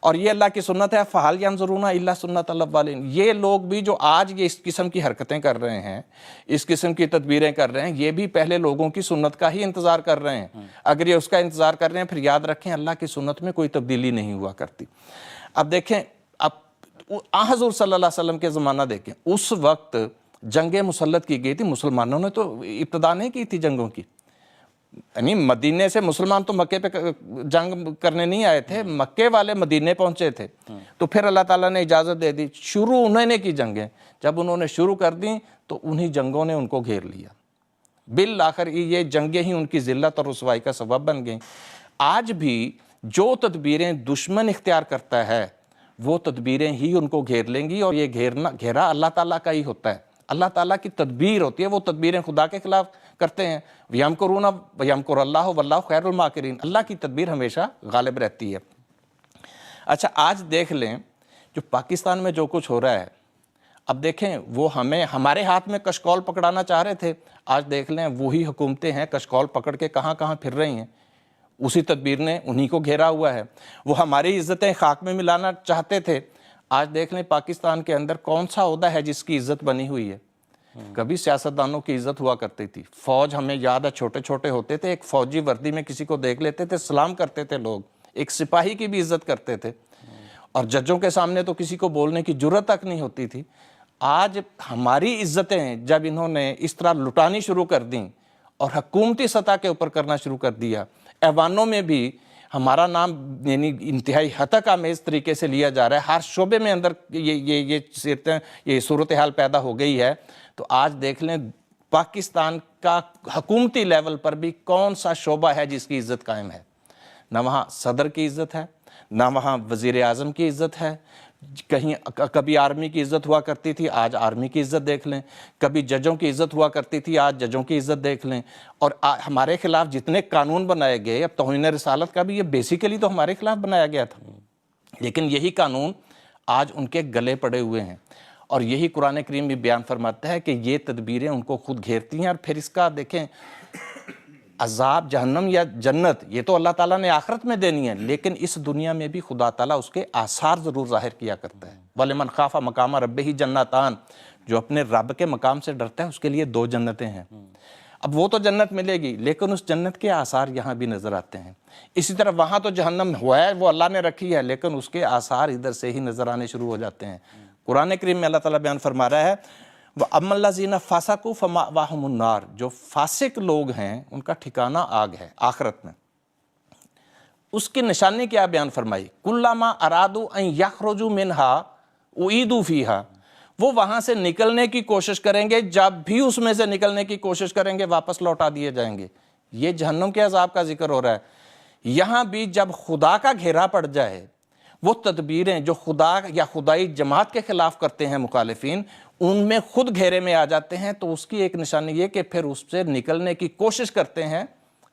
اور یہ اللہ کی سنت ہے، فَهَلْ يَنظُرُونَ إِلَّا سُنَّةَ الْأَوَّلِينَ۔ یہ لوگ بھی جو آج یہ اس قسم کی حرکتیں کر رہے ہیں، اس قسم کی تدبیریں کر رہے ہیں، یہ بھی پہلے لوگوں کی سنت کا ہی انتظار کر رہے ہیں۔ اگر یہ اس کا انتظار کر رہے ہیں، پھر یاد رکھیں اللہ کی سنت میں کوئی تبدیلی نہیں ہوا کرتی۔ اب دیکھیں، اب حضور صلی اللہ علیہ وسلم کے زمانہ دیکھیں، اس وقت جنگیں مسلط کی گئی تھی، مسلمانوں نے تو ابتدا نہیں کی تھی جنگوں کی، یعنی مدینے سے مسلمان تو مکے پہ جنگ کرنے نہیں آئے تھے، مکے والے مدینے پہنچے تھے، تو پھر اللہ تعالیٰ نے اجازت دے دی، شروع انہوں نے کی جنگیں، جب انہوں نے شروع کر دیں تو انہی جنگوں نے ان کو گھیر لیا، بالآخر یہ جنگیں ہی ان کی ذلت اور رسوائی کا سبب بن گئیں۔ آج بھی جو تدبیریں دشمن اختیار کرتا ہے وہ تدبیریں ہی ان کو گھیر لیں گی، اور یہ گھیرا اللہ تعالیٰ کا ہی ہوتا ہے، اللہ تعالیٰ کی تدبیر ہوتی ہے، وہ تدبیریں خدا کے خلاف کرتے ہیں۔ وَيَمْكُرُونَ وَيَمْكُرُ اللَّهُ وَاللَّهُ خَيْرُ الْمَاكِرِينَ، اللہ کی تدبیر ہمیشہ غالب رہتی ہے۔ اچھا، آج دیکھ لیں جو پاکستان میں جو کچھ ہو رہا ہے، اب دیکھیں وہ ہمارے ہاتھ میں کشکول پکڑانا چاہ رہے تھے، آج دیکھ لیں وہی حکومتیں ہیں کشکول پکڑ کے کہاں کہاں پھر رہی ہیں، اسی تدبیر نے انہی کو گھیرا ہوا ہے۔ وہ ہماری عزتیں خاک میں ملانا چاہتے تھے، آج دیکھ لیں پاکستان کے اندر کون سا عہدہ ہے جس کی عزت بنی ہوئی ہے۔ کبھی سیاستدانوں کی عزت ہوا کرتی تھی، فوج ہمیں یاد ہے چھوٹے چھوٹے ہوتے تھے، ایک فوجی وردی میں کسی کو دیکھ لیتے تھے سلام کرتے تھے لوگ، ایک سپاہی کی بھی عزت کرتے تھے، اور ججوں کے سامنے تو کسی کو بولنے کی جرت تک نہیں ہوتی تھی۔ آج ہماری عزتیں جب انہوں نے اس طرح لٹانی شروع کر دیں اور حکومتی سطح کے اوپر کرنا شروع کر دیا، ایوانوں میں بھی ہمارا نام یعنی انتہائی ہتک آمیز طریقے سے لیا جا رہا ہے، ہر شعبے میں اندر یہ صورتحال پیدا ہو گئی ہے، تو آج دیکھ لیں پاکستان کا حکومتی لیول پر بھی کون سا شعبہ ہے جس کی عزت قائم ہے؟ نہ وہاں صدر کی عزت ہے، نہ وہاں وزیر اعظم کی عزت ہے، کہیں کبھی آرمی کی عزت ہوا کرتی تھی، آج آرمی کی عزت دیکھ لیں، کبھی ججوں کی عزت ہوا کرتی تھی، آج ججوں کی عزت دیکھ لیں، اور ہمارے خلاف جتنے قانون بنائے گئے، اب توہین رسالت کا بھی یہ بیسیکلی تو ہمارے خلاف بنایا گیا تھا، لیکن یہی قانون آج ان کے گلے پڑے ہوئے ہیں، اور یہی قرآن کریم بھی بیان فرماتا ہے کہ یہ تدبیریں ان کو خود گھیرتی ہیں، اور پھر اس کا دیکھیں عذاب جہنم یا جنت یہ تو اللہ تعالیٰ نے آخرت میں دینی ہے، لیکن اس دنیا میں بھی خدا تعالیٰ اس کے آثار ضرور ظاہر کیا کرتا ہے۔ وَلِمَنْ خَافَ مَقَامَ رَبِّهِ جَنَّتَانِ، جو اپنے رب کے مقام سے ڈرتا ہے اس کے لیے 2 جنتیں ہیں۔ اب وہ تو جنت ملے گی، لیکن اس جنت کے آثار یہاں بھی نظر آتے ہیں۔ اسی طرح وہاں تو جہنم ہوا ہے، وہ اللہ نے رکھی ہے، لیکن اس کے آثار ادھر سے ہی نظر آنے شروع ہو جاتے ہیں۔ قرآن کریم میں اللہ تعالیٰ بیان فرما رہا ہے وَأَمَّا الَّذِينَ فَسَقُوا فَمَأْوَاهُمُ النَّارُ، جو فاسق لوگ ہیں ان کا ٹھکانہ آگ ہے آخرت میں۔ اس کی نشانی کیا بیان فرمائی؟ كُلَّمَا أَرَادُوا أَن يَخْرُجُوا مِنْهَا أُعِيدُوا فِيهَا، وہ وہاں سے نکلنے کی کوشش کریں گے، جب بھی اس میں سے نکلنے کی کوشش کریں گے واپس لوٹا دیے جائیں گے۔ یہ جہنم کے عذاب کا ذکر ہو رہا ہے۔ یہاں بھی جب خدا کا گھیرا پڑ جائے، وہ تدبیریں جو خدا یا خدائی جماعت کے خلاف کرتے ہیں مخالفین، ان میں خود گھیرے میں آ جاتے ہیں، تو اس کی ایک نشانی یہ کہ پھر اس سے نکلنے کی کوشش کرتے ہیں،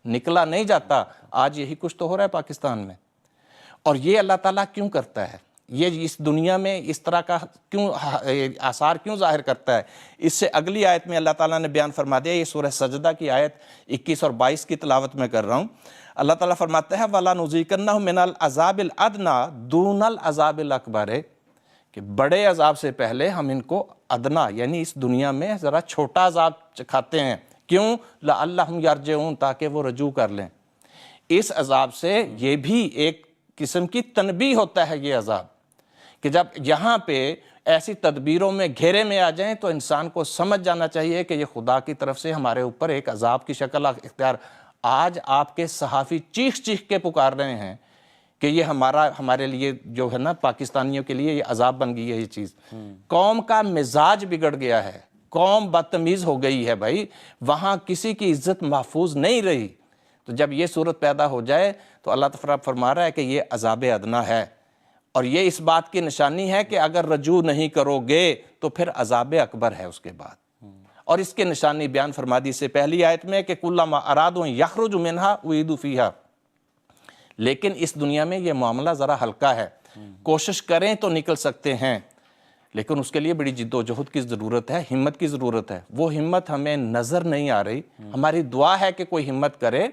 نکلا نہیں جاتا۔ آج یہی کچھ تو ہو رہا ہے پاکستان میں، اور یہ اللہ تعالیٰ کیوں کرتا ہے؟ یہ اس دنیا میں اس طرح کا کیوں آثار کیوں ظاہر کرتا ہے؟ اس سے اگلی آیت میں اللہ تعالیٰ نے بیان فرما دیا، یہ سورہ سجدہ کی آیت 21 اور 22 کی تلاوت میں کر رہا ہوں۔ اللہ تعالیٰ فرماتا ہے وَلَا نُذِيقَنَّهُم مِّنَ الْعَذَابِ الْأَدْنَىٰ دُونَ الْعَذَابِ الْأَكْبَرِ، کہ بڑے عذاب سے پہلے ہم ان کو ادنا یعنی اس دنیا میں ذرا چھوٹا عذاب چکھاتے ہیں۔ کیوں؟ لَعَلَّهُمْ يَرْجِعُونَ، تاکہ وہ رجوع کر لیں۔ اس عذاب سے یہ بھی ایک قسم کی تنبیہ ہوتا ہے، یہ عذاب کہ جب یہاں پہ ایسی تدبیروں میں گھیرے میں آ جائیں تو انسان کو سمجھ جانا چاہیے کہ یہ خدا کی طرف سے ہمارے اوپر ایک عذاب کی شکل اختیار۔ آج آپ کے صحافی چیخ چیخ کے پکار رہے ہیں کہ یہ ہمارے لیے جو ہے نا پاکستانیوں کے لیے یہ عذاب بن گئی ہے یہ چیز۔ قوم کا مزاج بگڑ گیا ہے، قوم بدتمیز ہو گئی ہے بھائی، وہاں کسی کی عزت محفوظ نہیں رہی۔ تو جب یہ صورت پیدا ہو جائے تو اللہ تعالیٰ فرما رہا ہے کہ یہ عذاب ادنا ہے، اور یہ اس بات کی نشانی ہے کہ اگر رجوع نہیں کرو گے تو پھر عذاب اکبر ہے اس کے بعد۔ اور اس کے نشانی بیان فرما دی سے پہلی آیت میں کہ کُلَّمَا أَرَادُوا أَن يَخْرُجُوا مِنْهَا أُعِيدُوا فِيهَا، لیکن اس دنیا میں یہ معاملہ ذرا ہلکا ہے، کوشش کریں تو نکل سکتے ہیں، لیکن اس کے لیے بڑی جد و جہد کی ضرورت ہے، ہمت کی ضرورت ہے۔ وہ ہمت ہمیں نظر نہیں آ رہی، ہماری دعا ہے کہ کوئی ہمت کرے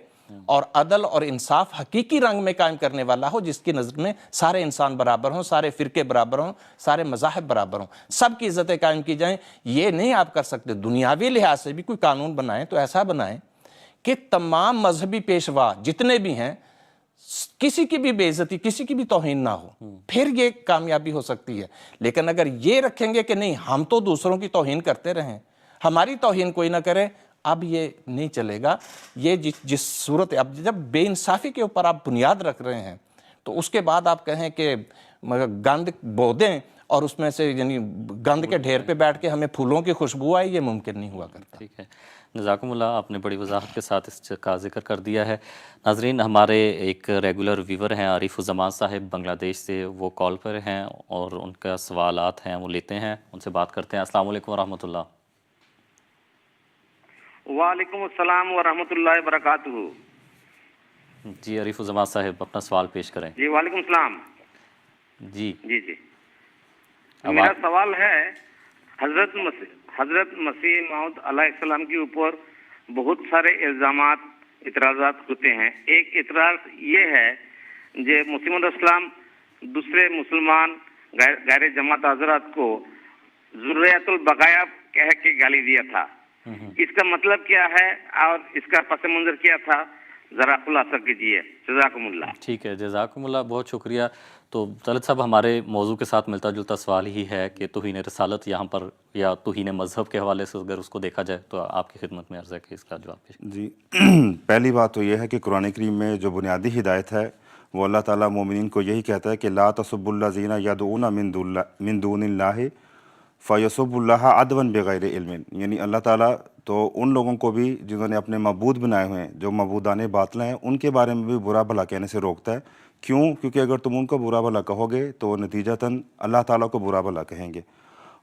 اور عدل اور انصاف حقیقی رنگ میں قائم کرنے والا ہو، جس کی نظر میں سارے انسان برابر ہوں، سارے فرقے برابر ہوں، سارے مذاہب برابر ہوں، سب کی عزتیں قائم کی جائیں۔ یہ نہیں آپ کر سکتے۔ دنیاوی لحاظ سے بھی کوئی قانون بنائیں تو ایسا بنائیں کہ تمام مذہبی پیشوا جتنے بھی ہیں کسی کی بھی بے عزتی، کسی کی بھی توہین نہ ہو، پھر یہ کامیابی ہو سکتی ہے۔ لیکن اگر یہ رکھیں گے کہ نہیں ہم تو دوسروں کی توہین کرتے رہیں، ہماری توہین کوئی نہ کرے، اب یہ نہیں چلے گا۔ یہ جس صورت اب جب بے انصافی کے اوپر آپ بنیاد رکھ رہے ہیں تو اس کے بعد آپ کہیں کہ گند بو دیں اور اس میں سے یعنی گند کے ڈھیر پہ بیٹھ کے ہمیں پھولوں کی خوشبو آئے، یہ ممکن نہیں ہوا کرتا۔ ٹھیک ہے، جزاکم اللہ، آپ نے بڑی وضاحت کے ساتھ اس کا ذکر کر دیا ہے۔ ناظرین، ہمارے ایک ریگولر ویور ہیں عارف الزمان صاحب بنگلہ دیش سے، وہ کال پر ہیں اور ان کا سوالات ہیں وہ لیتے ہیں، ان سے بات کرتے ہیں۔ السلام علیکم ورحمۃ اللہ۔ وعلیکم السلام ورحمۃ اللہ وبرکاتہ۔ جی عارف الزمان صاحب اپنا سوال پیش کریں۔ جی وعلیکم السلام۔ جی جی میرا سوال ہے، حضرت مسیح موعود علیہ السلام کے اوپر بہت سارے الزامات، اعتراضات ہوتے ہیں۔ ایک اعتراض یہ ہے کہ مسیح علیہ السلام دوسرے مسلمان غیر جماعت حضرات کو ذریۃ البقایا کہہ کے گالی دیا تھا، اس کا مطلب کیا ہے اور اس کا پس منظر کیا تھا؟ ذرا خلاصہ کیجیے، جزاکم اللہ۔ ٹھیک ہے، جزاکم اللہ، بہت شکریہ۔ تو طلعت صاحب، ہمارے موضوع کے ساتھ ملتا جلتا سوال ہی ہے کہ توہین رسالت یہاں پر یا توہین مذہب کے حوالے سے اگر اس کو دیکھا جائے تو آپ کی خدمت میں عرض ہے کہ اس کا جواب پیش۔ جی پہلی بات تو یہ ہے کہ قرآن کریم میں جو بنیادی ہدایت ہے وہ اللہ تعالیٰ مومنین کو یہی کہتا ہے کہ لا تسبوا الذین یدعون من دون اللہ فیسبوا اللہ عدوا بغیر علم، یعنی اللہ تعالیٰ تو ان لوگوں کو بھی جنہوں نے اپنے معبود بنائے ہوئے ہیں، جو معبودان باطل ہیں، ان کے بارے میں بھی برا بھلا کہنے سے روکتا ہے۔ کیوں؟ کیونکہ اگر تم ان کو برا بھلا کہو گے تو نتیجتاً اللہ تعالیٰ کو برا بھلا کہیں گے۔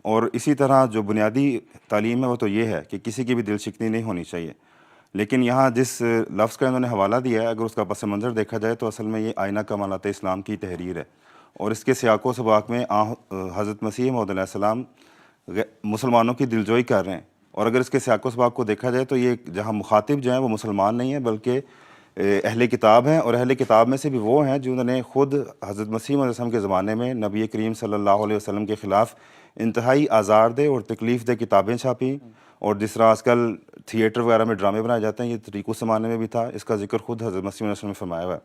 اور اسی طرح جو بنیادی تعلیم ہے وہ تو یہ ہے کہ کسی کی بھی دل شکنی نہیں ہونی چاہیے۔ لیکن یہاں جس لفظ کا انہوں نے حوالہ دیا ہے، اگر اس کا پس منظر دیکھا جائے تو اصل میں یہ آئینہ کمالات اسلام کی تحریر ہے، اور اس کے سیاق و سباق میں حضرت مسیح موعود علیہ السلام مسلمانوں کی دلجوئی کر رہے ہیں۔ اور اگر اس کے سیاق و سباق کو دیکھا جائے تو یہ جہاں مخاطب جو ہیں وہ مسلمان نہیں ہیں بلکہ اہل کتاب ہیں، اور اہل کتاب میں سے بھی وہ ہیں جنہوں نے خود حضرت مسیح علیہ السلام کے زمانے میں نبی کریم صلی اللہ علیہ وسلم کے خلاف انتہائی آزار دہ اور تکلیف دہ کتابیں چھاپیں، اور جس طرح آج کل تھیٹر وغیرہ میں ڈرامے بنائے جاتے ہیں، یہ طریق اس زمانے میں بھی تھا، اس کا ذکر خود حضرت مسیح علیہ السلام نے فرمایا ہوا ہے۔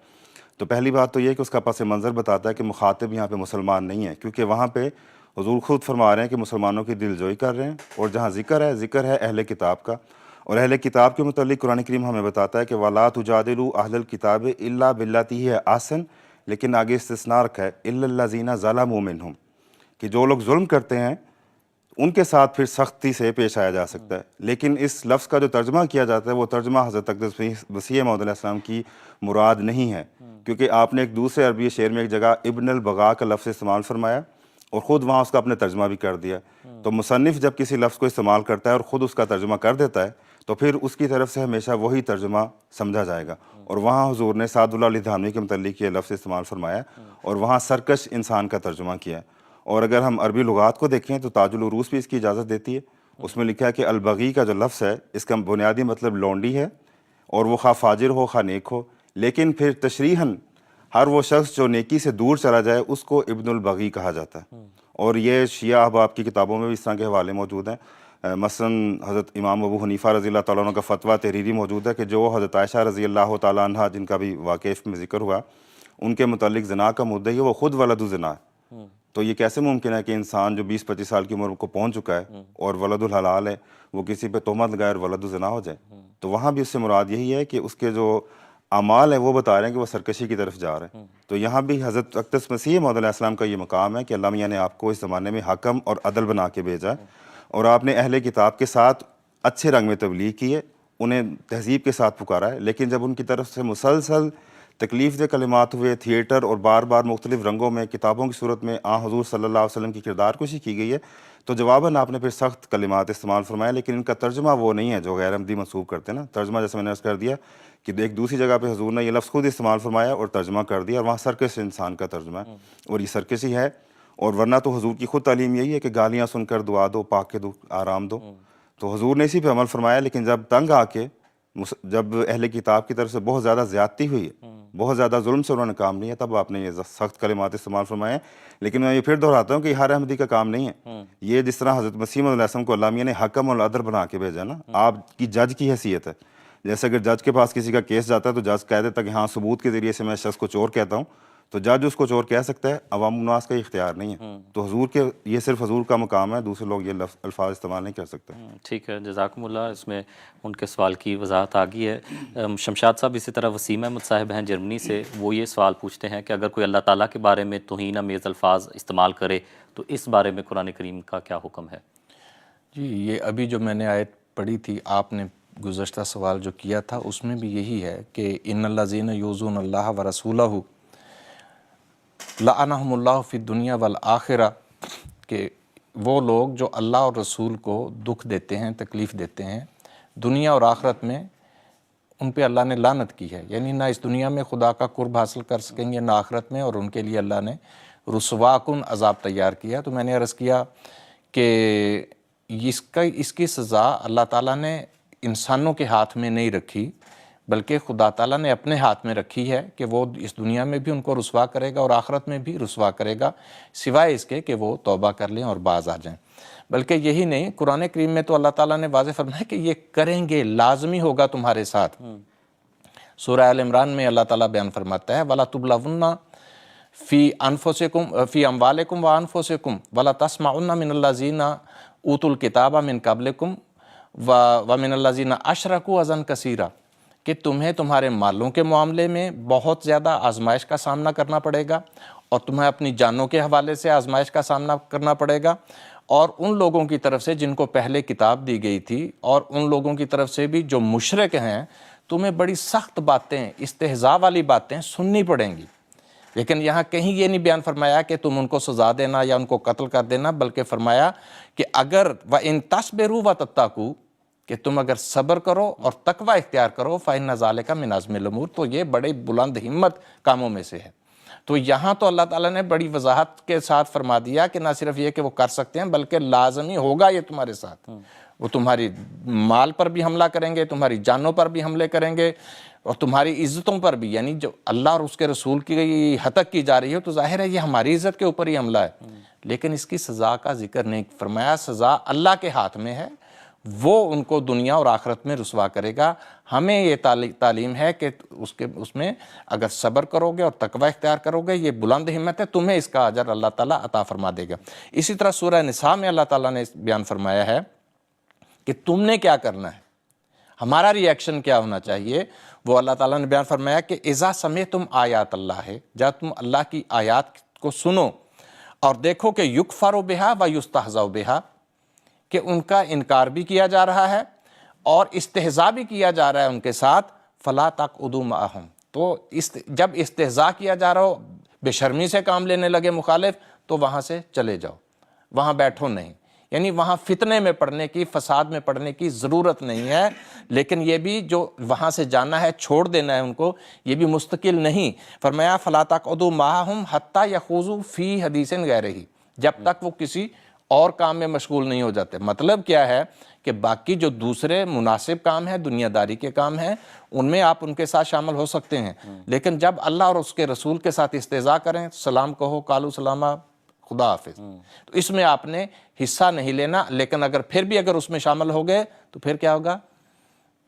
تو پہلی بات تو یہ کہ اس کا پس منظر بتاتا ہے کہ مخاطب یہاں پہ مسلمان نہیں ہے، کیونکہ وہاں پہ حضور خود فرما رہے ہیں کہ مسلمانوں کی دل جوئی کر رہے ہیں، اور جہاں ذکر ہے اہل کتاب کا، اور اہل کتاب کے متعلق قرآن کریم ہمیں بتاتا ہے کہ وَلَا تُجَادِلُوا أَهْلَ الْكِتَابِ إِلَّا بِالَّتِي هِيَ أَحْسَنُ، لیکن آگے استثناء رکھا ہے إِلَّا الَّذِينَ ظَلَمُوا مِنْهُمْ، کہ جو لوگ ظلم کرتے ہیں ان کے ساتھ پھر سختی سے پیش آیا جا سکتا ہے۔ لیکن اس لفظ کا جو ترجمہ کیا جاتا ہے وہ ترجمہ حضرت اقدس مسیح موعود علیہ السلام کی مراد نہیں ہے، کیونکہ آپ نے ایک دوسرے عربی شعر میں ایک جگہ ابن البغاء کا لفظ استعمال فرمایا اور خود وہاں اس کا اپنے ترجمہ بھی کر دیا۔ تو مصنف جب کسی لفظ کو استعمال کرتا ہے اور خود اس کا ترجمہ کر دیتا ہے تو پھر اس کی طرف سے ہمیشہ وہی ترجمہ سمجھا جائے گا، اور وہاں حضور نے سعد اللہ الدھامنی کے متعلق یہ لفظ استعمال فرمایا اور وہاں سرکش انسان کا ترجمہ کیا۔ اور اگر ہم عربی لغات کو دیکھیں تو تاج العروس بھی اس کی اجازت دیتی ہے، اس میں لکھا ہے کہ البغی کا جو لفظ ہے اس کا بنیادی مطلب لونڈی ہے، اور وہ خواہ فاجر ہو خواہ نیک ہو، لیکن پھر تشریحاً ہر وہ شخص جو نیکی سے دور چلا جائے اس کو ابن البغی کہا جاتا ہے۔ اور یہ شیعہ احباب کی کتابوں میں بھی اس طرح کے حوالے موجود ہیں، مثلا حضرت امام ابو حنیفہ رضی اللہ تعالیٰ عنہ کا فتویٰ تحریری موجود ہے کہ جو حضرت عائشہ رضی اللہ تعالیٰ عنہ جن کا بھی واقعہ میں ذکر ہوا ان کے متعلق زنا کا مدعی ہے وہ خود ولد الزنا ہے۔ تو یہ کیسے ممکن ہے کہ انسان جو 20-25 سال کی عمر کو پہنچ چکا ہے اور ولد الحلال ہے وہ کسی پہ تہمت لگائے اور ولد الزنا ہو جائے؟ تو وہاں بھی اس سے مراد یہی ہے کہ اس کے جو اعمال ہیں وہ بتا رہے ہیں کہ وہ سرکشی کی طرف جا رہے ہیں۔ تو یہاں بھی حضرت اقدس مسیح موعود علیہ السلام کا یہ مقام ہے کہ اللہ میاں نے آپ کو اس زمانے میں حاکم اور عدل بنا کے بھیجا ہے، اور آپ نے اہل کتاب کے ساتھ اچھے رنگ میں تبلیغ کی ہے، انہیں تہذیب کے ساتھ پکارا ہے، لیکن جب ان کی طرف سے مسلسل تکلیف دہ کلمات ہوئے، تھیٹر اور بار بار مختلف رنگوں میں کتابوں کی صورت میں حضور صلی اللہ علیہ وسلم کی کردار کشی کی گئی ہے، تو جواباً آپ نے پھر سخت کلمات استعمال فرمایا، لیکن ان کا ترجمہ وہ نہیں ہے جو غیر احمدی منسوب کرتے ہیں نا۔ ترجمہ جیسے میں نے عرض کر دیا کہ ایک دوسری جگہ پہ حضور نے یہ لفظ خود استعمال فرمایا اور ترجمہ کر دیا، اور وہاں سرکش انسان کا ترجمہ ہے، اور یہ سرکشی ہے، اور ورنہ تو حضور کی خود تعلیم یہی ہے کہ گالیاں سن کر دعا دو، پاک کے دو، آرام دو۔ تو حضور نے اسی پہ عمل فرمایا، لیکن جب تنگ آ کے جب اہل کتاب کی طرف سے بہت زیادہ زیادتی ہوئی ہے، بہت زیادہ ظلم سے انہوں نے کام لیا، تب آپ نے یہ سخت کلمات استعمال فرمائے ہیں۔ لیکن میں یہ پھر دہراتا ہوں کہ یہ ہر احمدی کا کام نہیں ہے۔ یہ جس طرح حضرت مسیح علیہ السلام کو اللہ میاں نے حکم العدل بنا کے بھیجا نا، آپ کی جج کی حیثیت ہے۔ جیسے اگر جج کے پاس کسی کا کیس جاتا ہے تو جج کہہ دیتا ہے کہ ہاں ثبوت کے ذریعے سے میں شخص کو چور کہتا ہوں، تو جج اس کو چور کہہ سکتا ہے، عوام الناس کا یہ اختیار نہیں ہے۔ تو حضور کے یہ صرف حضور کا مقام ہے، دوسرے لوگ یہ الفاظ استعمال نہیں کر سکتے۔ ٹھیک ہے، جزاکم اللہ، اس میں ان کے سوال کی وضاحت آ گئی ہے۔ شمشاد صاحب اسی طرح وسیم احمد صاحب ہیں جرمنی سے، وہ یہ سوال پوچھتے ہیں کہ اگر کوئی اللہ تعالیٰ کے بارے میں توہین آمیز الفاظ استعمال کرے تو اس بارے میں قرآن کریم کا کیا حکم ہے؟ جی، یہ ابھی جو میں نے آیت پڑھی تھی، آپ نے گزشتہ سوال جو کیا تھا اس میں بھی یہی ہے کہ ان الذین یؤذون اللہ ورسولہ لعنہم اللہ فی الدنیا والآخرہ، کہ وہ لوگ جو اللہ اور رسول کو دکھ دیتے ہیں، تکلیف دیتے ہیں، دنیا اور آخرت میں ان پہ اللہ نے لعنت کی ہے، یعنی نہ اس دنیا میں خدا کا قرب حاصل کر سکیں گے، نہ آخرت میں، اور ان کے لیے اللہ نے رسوا کن عذاب تیار کیا۔ تو میں نے عرض کیا کہ اس کی سزا اللہ تعالیٰ نے انسانوں کے ہاتھ میں نہیں رکھی، بلکہ خدا تعالیٰ نے اپنے ہاتھ میں رکھی ہے کہ وہ اس دنیا میں بھی ان کو رسوا کرے گا اور آخرت میں بھی رسوا کرے گا، سوائے اس کے کہ وہ توبہ کر لیں اور باز آ جائیں۔ بلکہ یہی نہیں، قرآن کریم میں تو اللہ تعالیٰ نے واضح فرمایا کہ یہ کریں گے، لازمی ہوگا تمہارے ساتھ۔ سورہ آل عمران میں اللہ تعالیٰ بیان فرماتا ہے وَلَا تُبْلَوُنَّ فِي أَنفُسِكُمْ فِي أَمْوَالِكُمْ وَأَنفُسِكُمْ وَلَا تَسْمَعُنَّ مِنَ الَّذِينَ أُوتُوا الْكِتَابَ مِنْ قَبْلِكُمْ وَمِنَ الَّذِينَ أَشْرَكُوا أَذًى كَثِيرًا، کہ تمہیں تمہارے مالوں کے معاملے میں بہت زیادہ آزمائش کا سامنا کرنا پڑے گا، اور تمہیں اپنی جانوں کے حوالے سے آزمائش کا سامنا کرنا پڑے گا، اور ان لوگوں کی طرف سے جن کو پہلے کتاب دی گئی تھی، اور ان لوگوں کی طرف سے بھی جو مشرک ہیں، تمہیں بڑی سخت باتیں، استہزاء والی باتیں سننی پڑیں گی۔ لیکن یہاں کہیں یہ نہیں بیان فرمایا کہ تم ان کو سزا دینا یا ان کو قتل کر دینا، بلکہ فرمایا کہ اگر وَإِن تَصْبِرُوا وَتَتَّقُوا، کہ تم اگر صبر کرو اور تقوی اختیار کرو، فَإِنَّ ذَلِكَ مِنْ عَزْمِ الْأُمُورِ، تو یہ بڑے بلند ہمت کاموں میں سے ہے۔ تو یہاں تو اللہ تعالیٰ نے بڑی وضاحت کے ساتھ فرما دیا کہ نہ صرف یہ کہ وہ کر سکتے ہیں، بلکہ لازمی ہوگا یہ تمہارے ساتھ۔ وہ تمہاری مال پر بھی حملہ کریں گے، تمہاری جانوں پر بھی حملے کریں گے، اور تمہاری عزتوں پر بھی، یعنی جو اللہ اور اس کے رسول کی ہتک کی جا رہی ہے، تو ظاہر ہے یہ ہماری عزت کے اوپر ہی حملہ ہے۔ لیکن اس کی سزا کا ذکر نہیں فرمایا، سزا اللہ کے ہاتھ میں ہے، وہ ان کو دنیا اور آخرت میں رسوا کرے گا۔ ہمیں یہ تعلیم ہے کہ اس میں اگر صبر کرو گے اور تقوی اختیار کرو گے، یہ بلند ہمت ہے، تمہیں اس کا اجر اللہ تعالیٰ عطا فرما دے گا۔ اسی طرح سورہ نساء میں اللہ تعالیٰ نے بیان فرمایا ہے کہ تم نے کیا کرنا ہے، ہمارا ری ایکشن کیا ہونا چاہیے۔ وہ اللہ تعالیٰ نے بیان فرمایا کہ اذا سمعتم آیات اللہ، جب تم اللہ کی آیات کو سنو اور دیکھو کہ یکفر بہا و یستہزأ بہا، کہ ان کا انکار بھی کیا جا رہا ہے اور استہزاء بھی کیا جا رہا ہے ان کے ساتھ، فلا تقعدوا معہم، تو جب استہزاء کیا جا رہا ہو، بے شرمی سے کام لینے لگے مخالف، تو وہاں سے چلے جاؤ، وہاں بیٹھو نہیں۔ یعنی وہاں فتنے میں پڑنے کی، فساد میں پڑنے کی ضرورت نہیں ہے۔ لیکن یہ بھی جو وہاں سے جانا ہے، چھوڑ دینا ہے ان کو، یہ بھی مستقل نہیں۔ فرمایا فلا تقعدوا معہم حتی یخوضوا فی حدیث غیرہ، جب تک وہ کسی اور کام میں مشغول نہیں ہو جاتے۔ مطلب کیا ہے کہ باقی جو دوسرے مناسب کام ہیں، دنیا داری کے کام ہیں، ان میں آپ ان کے ساتھ شامل ہو سکتے ہیں، لیکن جب اللہ اور اس کے رسول کے ساتھ استہزاء کریں، سلام کہو، قالوا سلاما، خدا حافظ، تو اس میں آپ نے حصہ نہیں لینا۔ لیکن پھر بھی اگر اس میں شامل ہو گئے تو پھر کیا ہوگا؟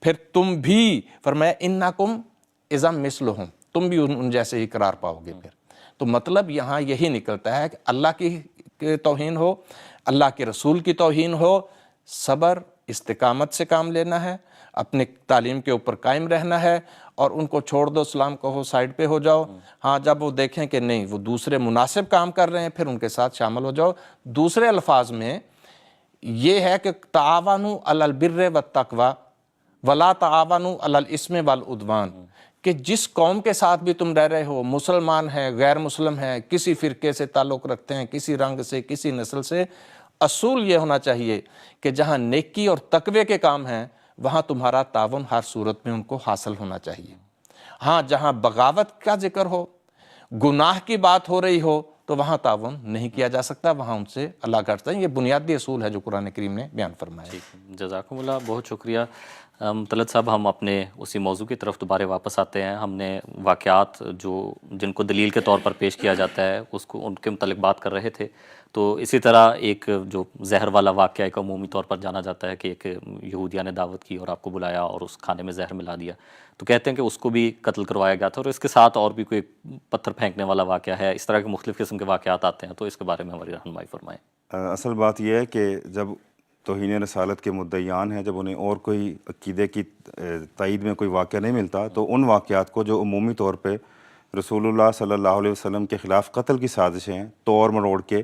پھر تم بھی، فرمایا انکم اذا مثلہم، تم بھی ان جیسے ہی قرار پاؤ گے پھر۔ تو مطلب یہاں یہی نکلتا ہے کہ اللہ کی توہین ہو، اللہ کے رسول کی توہین ہو، صبر استقامت سے کام لینا ہے، اپنے تعلیم کے اوپر قائم رہنا ہے، اور ان کو چھوڑ دو، سلام کہو، سائڈ پہ ہو جاؤ۔ ہاں جب وہ دیکھیں کہ نہیں وہ دوسرے مناسب کام کر رہے ہیں، پھر ان کے ساتھ شامل ہو جاؤ۔ دوسرے الفاظ میں یہ ہے کہ تعاونوا علی البر والتقوی ولا تعاونوا علی الاثم والعدوان، کہ جس قوم کے ساتھ بھی تم رہ رہے ہو، مسلمان ہیں، غیر مسلم ہیں، کسی فرقے سے تعلق رکھتے ہیں، کسی رنگ سے، کسی نسل سے، اصول یہ ہونا چاہیے کہ جہاں نیکی اور تقوی کے کام ہیں، وہاں تمہارا تعاون ہر صورت میں ان کو حاصل ہونا چاہیے۔ ہاں جہاں بغاوت کا ذکر ہو، گناہ کی بات ہو رہی ہو، تو وہاں تعاون نہیں کیا جا سکتا، وہاں ان سے اللہ کرتا ہے۔ یہ بنیادی اصول ہے جو قرآن کریم نے بیان فرمایا ہے۔ جزاکم اللہ، بہت شکریہ طلعت صاحب، ہم اپنے اسی موضوع کی طرف دوبارہ واپس آتے ہیں. ہم نے واقعات جن کو دلیل کے طور پر پیش کیا جاتا ہے اس کو ان کے متعلق بات کر رہے تھے. تو اسی طرح ایک جو زہر والا واقعہ ایک عمومی طور پر جانا جاتا ہے کہ ایک یہودیہ نے دعوت کی اور آپ کو بلایا اور اس کھانے میں زہر ملا دیا. تو کہتے ہیں کہ اس کو بھی قتل کروایا گیا تھا، اور اس کے ساتھ اور بھی کوئی پتھر پھینکنے والا واقعہ ہے. اس طرح کے مختلف قسم کے واقعات آتے ہیں، تو اس کے بارے میں ہماری رہنمائی فرمائیں. اصل بات یہ ہے کہ جب توہین رسالت کے مدعیان ہیں، جب انہیں اور کوئی عقیدے کی تائید میں کوئی واقعہ نہیں ملتا، تو ان واقعات کو جو عمومی طور پہ رسول اللہ صلی اللہ علیہ وسلم کے خلاف قتل کی سازشیں ہیں، توڑ مروڑ کے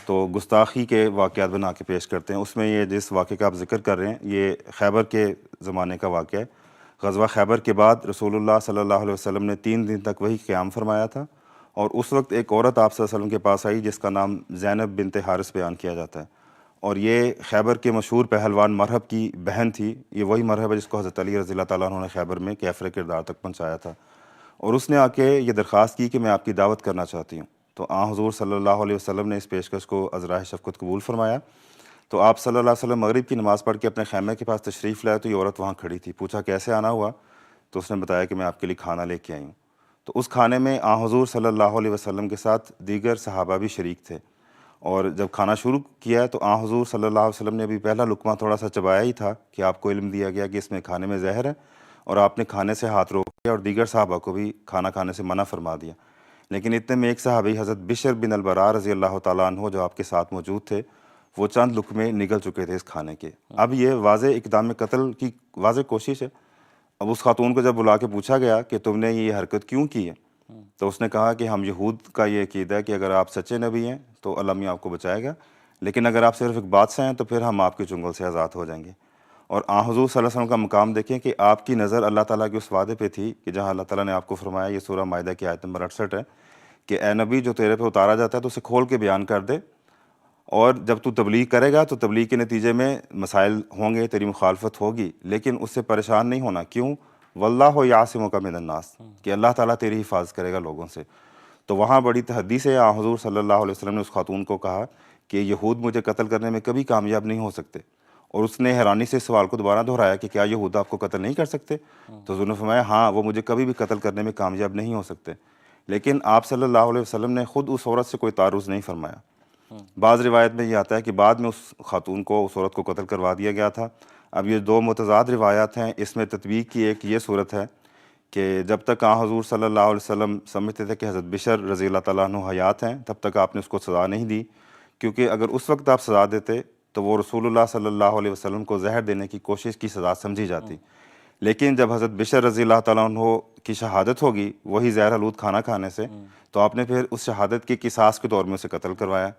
تو گستاخی کے واقعات بنا کے پیش کرتے ہیں. اس میں یہ جس واقعے کا آپ ذکر کر رہے ہیں، یہ خیبر کے زمانے کا واقعہ ہے. غزوہ خیبر کے بعد رسول اللہ صلی اللہ علیہ وسلم نے 3 دن تک وہی قیام فرمایا تھا، اور اس وقت ایک عورت آپ صلی اللہ علیہ وسلم کے پاس آئی جس کا نام زینب بنت حارث بیان کیا جاتا ہے، اور یہ خیبر کے مشہور پہلوان مرہب کی بہن تھی. یہ وہی مرہب ہے جس کو حضرت علی رضی اللہ تعالیٰ عنہ نے خیبر میں کیفر کردار تک پہنچایا تھا. اور اس نے آ کے یہ درخواست کی کہ میں آپ کی دعوت کرنا چاہتی ہوں. تو حضور صلی اللہ علیہ وسلم نے اس پیشکش کو عذرائے شفقت قبول فرمایا. تو آپ صلی اللہ علیہ وسلم مغرب کی نماز پڑھ کے اپنے خیمے کے پاس تشریف لائے تو یہ عورت وہاں کھڑی تھی. پوچھا کیسے آنا ہوا؟ تو اس نے بتایا کہ میں آپ کے لیے کھانا لے کے آئی ہوں. تو اس کھانے میں حضور صلی اللہ علیہ وسلم کے ساتھ دیگر صحابہ بھی شریک تھے، اور جب کھانا شروع کیا ہے تو حضور صلی اللہ علیہ وسلم نے ابھی پہلا لقمہ تھوڑا سا چبایا ہی تھا کہ آپ کو علم دیا گیا کہ اس میں کھانے میں زہر ہے، اور آپ نے کھانے سے ہاتھ روک دیا اور دیگر صحابہ کو بھی کھانا کھانے سے منع فرما دیا. لیکن اتنے میں ایک صحابی حضرت بشر بن البراء رضی اللہ تعالیٰ عنہ جو آپ کے ساتھ موجود تھے، وہ چند لقمے نگل چکے تھے اس کھانے کے. اب یہ واضح اقدام قتل کی واضح کوشش ہے. اب اس خاتون کو جب بلا کے پوچھا گیا کہ تم نے یہ حرکت کیوں کی ہے، تو اس نے کہا کہ ہم یہود کا یہ عقیدہ ہے کہ اگر آپ سچے نبی ہیں تو اللہ میاں آپ کو بچائے گا، لیکن اگر آپ صرف ایک بادشاہ ہیں تو پھر ہم آپ کے چنگل سے آزاد ہو جائیں گے. اور حضور صلی اللہ علیہ وسلم کا مقام دیکھیں کہ آپ کی نظر اللہ تعالیٰ کے اس وعدے پہ تھی کہ جہاں اللہ تعالیٰ نے آپ کو فرمایا، یہ سورہ مائدہ کی آیت نمبر 68 ہے کہ اے نبی جو تیرے پہ اتارا جاتا ہے تو اسے کھول کے بیان کر دے، اور جب تو تبلیغ کرے گا تو تبلیغ کے نتیجے میں مسائل ہوں گے، تیری مخالفت ہوگی، لیکن اس سے پریشان نہیں ہونا. کیوں؟ واللہ یعصمک من الناس، کہ اللہ تعالیٰ تیری حفاظت کرے گا لوگوں سے. تو وہاں بڑی تحدی سے حضور صلی اللہ علیہ وسلم نے اس خاتون کو کہا کہ یہود مجھے قتل کرنے میں کبھی کامیاب نہیں ہو سکتے. اور اس نے حیرانی سے سوال کو دوبارہ دہرایا کہ کیا یہود آپ کو قتل نہیں کر سکتے؟ تو حضور نے فرمایا ہاں، وہ مجھے کبھی بھی قتل کرنے میں کامیاب نہیں ہو سکتے. لیکن آپ صلی اللہ علیہ وسلم نے خود اس عورت سے کوئی تعرض نہیں فرمایا. بعض روایت میں یہ آتا ہے کہ بعد میں اس خاتون کو، اس عورت کو قتل کروا دیا گیا تھا. اب یہ 2 متضاد روایات ہیں. اس میں تطبیق کی ایک یہ صورت ہے کہ جب تک حضور صلی اللہ علیہ وسلم سمجھتے تھے کہ حضرت بشر رضی اللہ تعالیٰ عنہ حیات ہیں، تب تک آپ نے اس کو سزا نہیں دی، کیونکہ اگر اس وقت آپ سزا دیتے تو وہ رسول اللہ صلی اللہ علیہ وسلم کو زہر دینے کی کوشش کی سزا سمجھی جاتی. لیکن جب حضرت بشر رضی اللہ تعالیٰ عنہ کی شہادت ہوگی وہی زہر آلود کھانا کھانے سے، تو آپ نے پھر اس شہادت کے قصاص کے طور میں اسے قتل کروایا.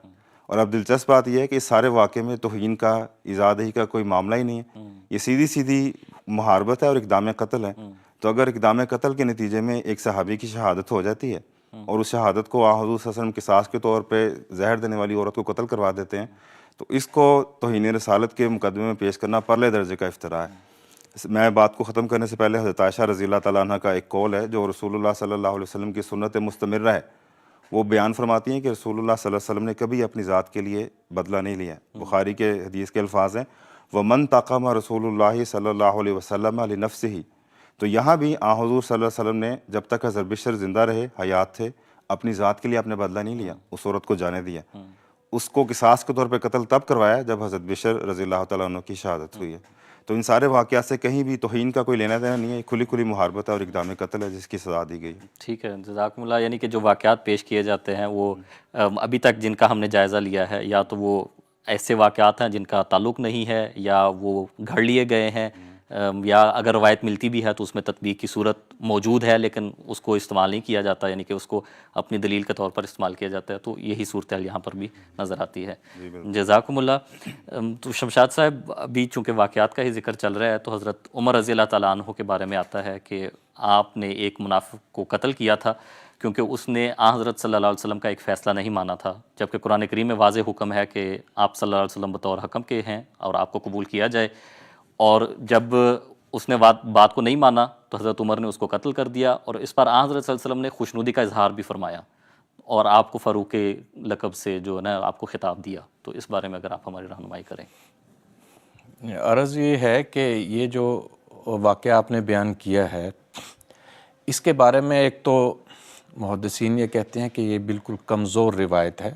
اور اب دلچسپ بات یہ ہے کہ اس سارے واقعے میں توہین کا، ازادہی کا کوئی معاملہ ہی نہیں ہے. یہ سیدھی سیدھی محاربت ہے اور اقدام قتل ہے. تو اگر اقدام قتل کے نتیجے میں ایک صحابی کی شہادت ہو جاتی ہے اور اس شہادت کو حضور صلی اللہ علیہ وسلم قصاص کے طور پہ زہر دینے والی عورت کو قتل کروا دیتے ہیں، تو اس کو توہین رسالت کے مقدمے میں پیش کرنا پرلے درجے کا افتراء ہے. میں بات کو ختم کرنے سے پہلے حضرت عائشہ رضی اللہ تعالیٰ عنہ کا ایک قول ہے جو رسول اللہ صلی اللہ علیہ وسلم کی سنت مستمرہ ہے. وہ بیان فرماتی ہیں کہ رسول اللہ صلی اللہ علیہ وسلم نے کبھی اپنی ذات کے لیے بدلہ نہیں لیا. بخاری کے حدیث کے الفاظ ہیں وَمَنْ تَقَمَ رسول اللہ صلی اللہ علیہ وسلم لنفسہ. تو یہاں بھی حضور صلی اللہ علیہ وسلم نے جب تک حضرت بشر زندہ رہے، حیات تھے، اپنی ذات کے لیے آپ نے بدلہ نہیں لیا، اس عورت کو جانے دیا. اس کو قصاص کے طور پہ قتل تب کروایا جب حضرت بشر رضی اللہ تعالیٰ عنہ کی شہادت ہوئی ہے. تو ان سارے واقعات سے کہیں بھی توہین کا کوئی لینا دینا نہیں ہے. کھلی کھلی محاربت ہے اور اقدام قتل ہے جس کی سزا دی گئی. ٹھیک ہے، جزاکم اللہ. یعنی کہ جو واقعات پیش کیے جاتے ہیں وہ ابھی تک جن کا ہم نے جائزہ لیا ہے، یا تو وہ ایسے واقعات ہیں جن کا تعلق نہیں ہے، یا وہ گھڑ لیے گئے ہیں، یا اگر روایت ملتی بھی ہے تو اس میں تطبیق کی صورت موجود ہے لیکن اس کو استعمال نہیں کیا جاتا، یعنی کہ اس کو اپنی دلیل کے طور پر استعمال کیا جاتا ہے. تو یہی صورتحال یہاں پر بھی نظر آتی ہے. جزاکم اللہ. تو شمشاد صاحب، ابھی چونکہ واقعات کا ہی ذکر چل رہا ہے تو حضرت عمر رضی اللہ تعالیٰ عنہ کے بارے میں آتا ہے کہ آپ نے ایک منافق کو قتل کیا تھا کیونکہ اس نے حضرت صلی اللہ علیہ وسلم کا ایک فیصلہ نہیں مانا تھا، جبکہ قرآن کریم میں واضح حکم ہے کہ آپ صلی اللہ علیہ وسلم بطور حکم کے ہیں اور آپ کو قبول کیا جائے. اور جب اس نے بات کو نہیں مانا تو حضرت عمر نے اس کو قتل کر دیا، اور اس پر حضرت صلی اللہ علیہ وسلم نے خوشنودی کا اظہار بھی فرمایا اور آپ کو فاروق کے لقب سے جو ہے نا آپ کو خطاب دیا. تو اس بارے میں اگر آپ ہماری رہنمائی کریں. عرض یہ ہے کہ یہ جو واقعہ آپ نے بیان کیا ہے اس کے بارے میں ایک تو محدثین یہ کہتے ہیں کہ یہ بالکل کمزور روایت ہے،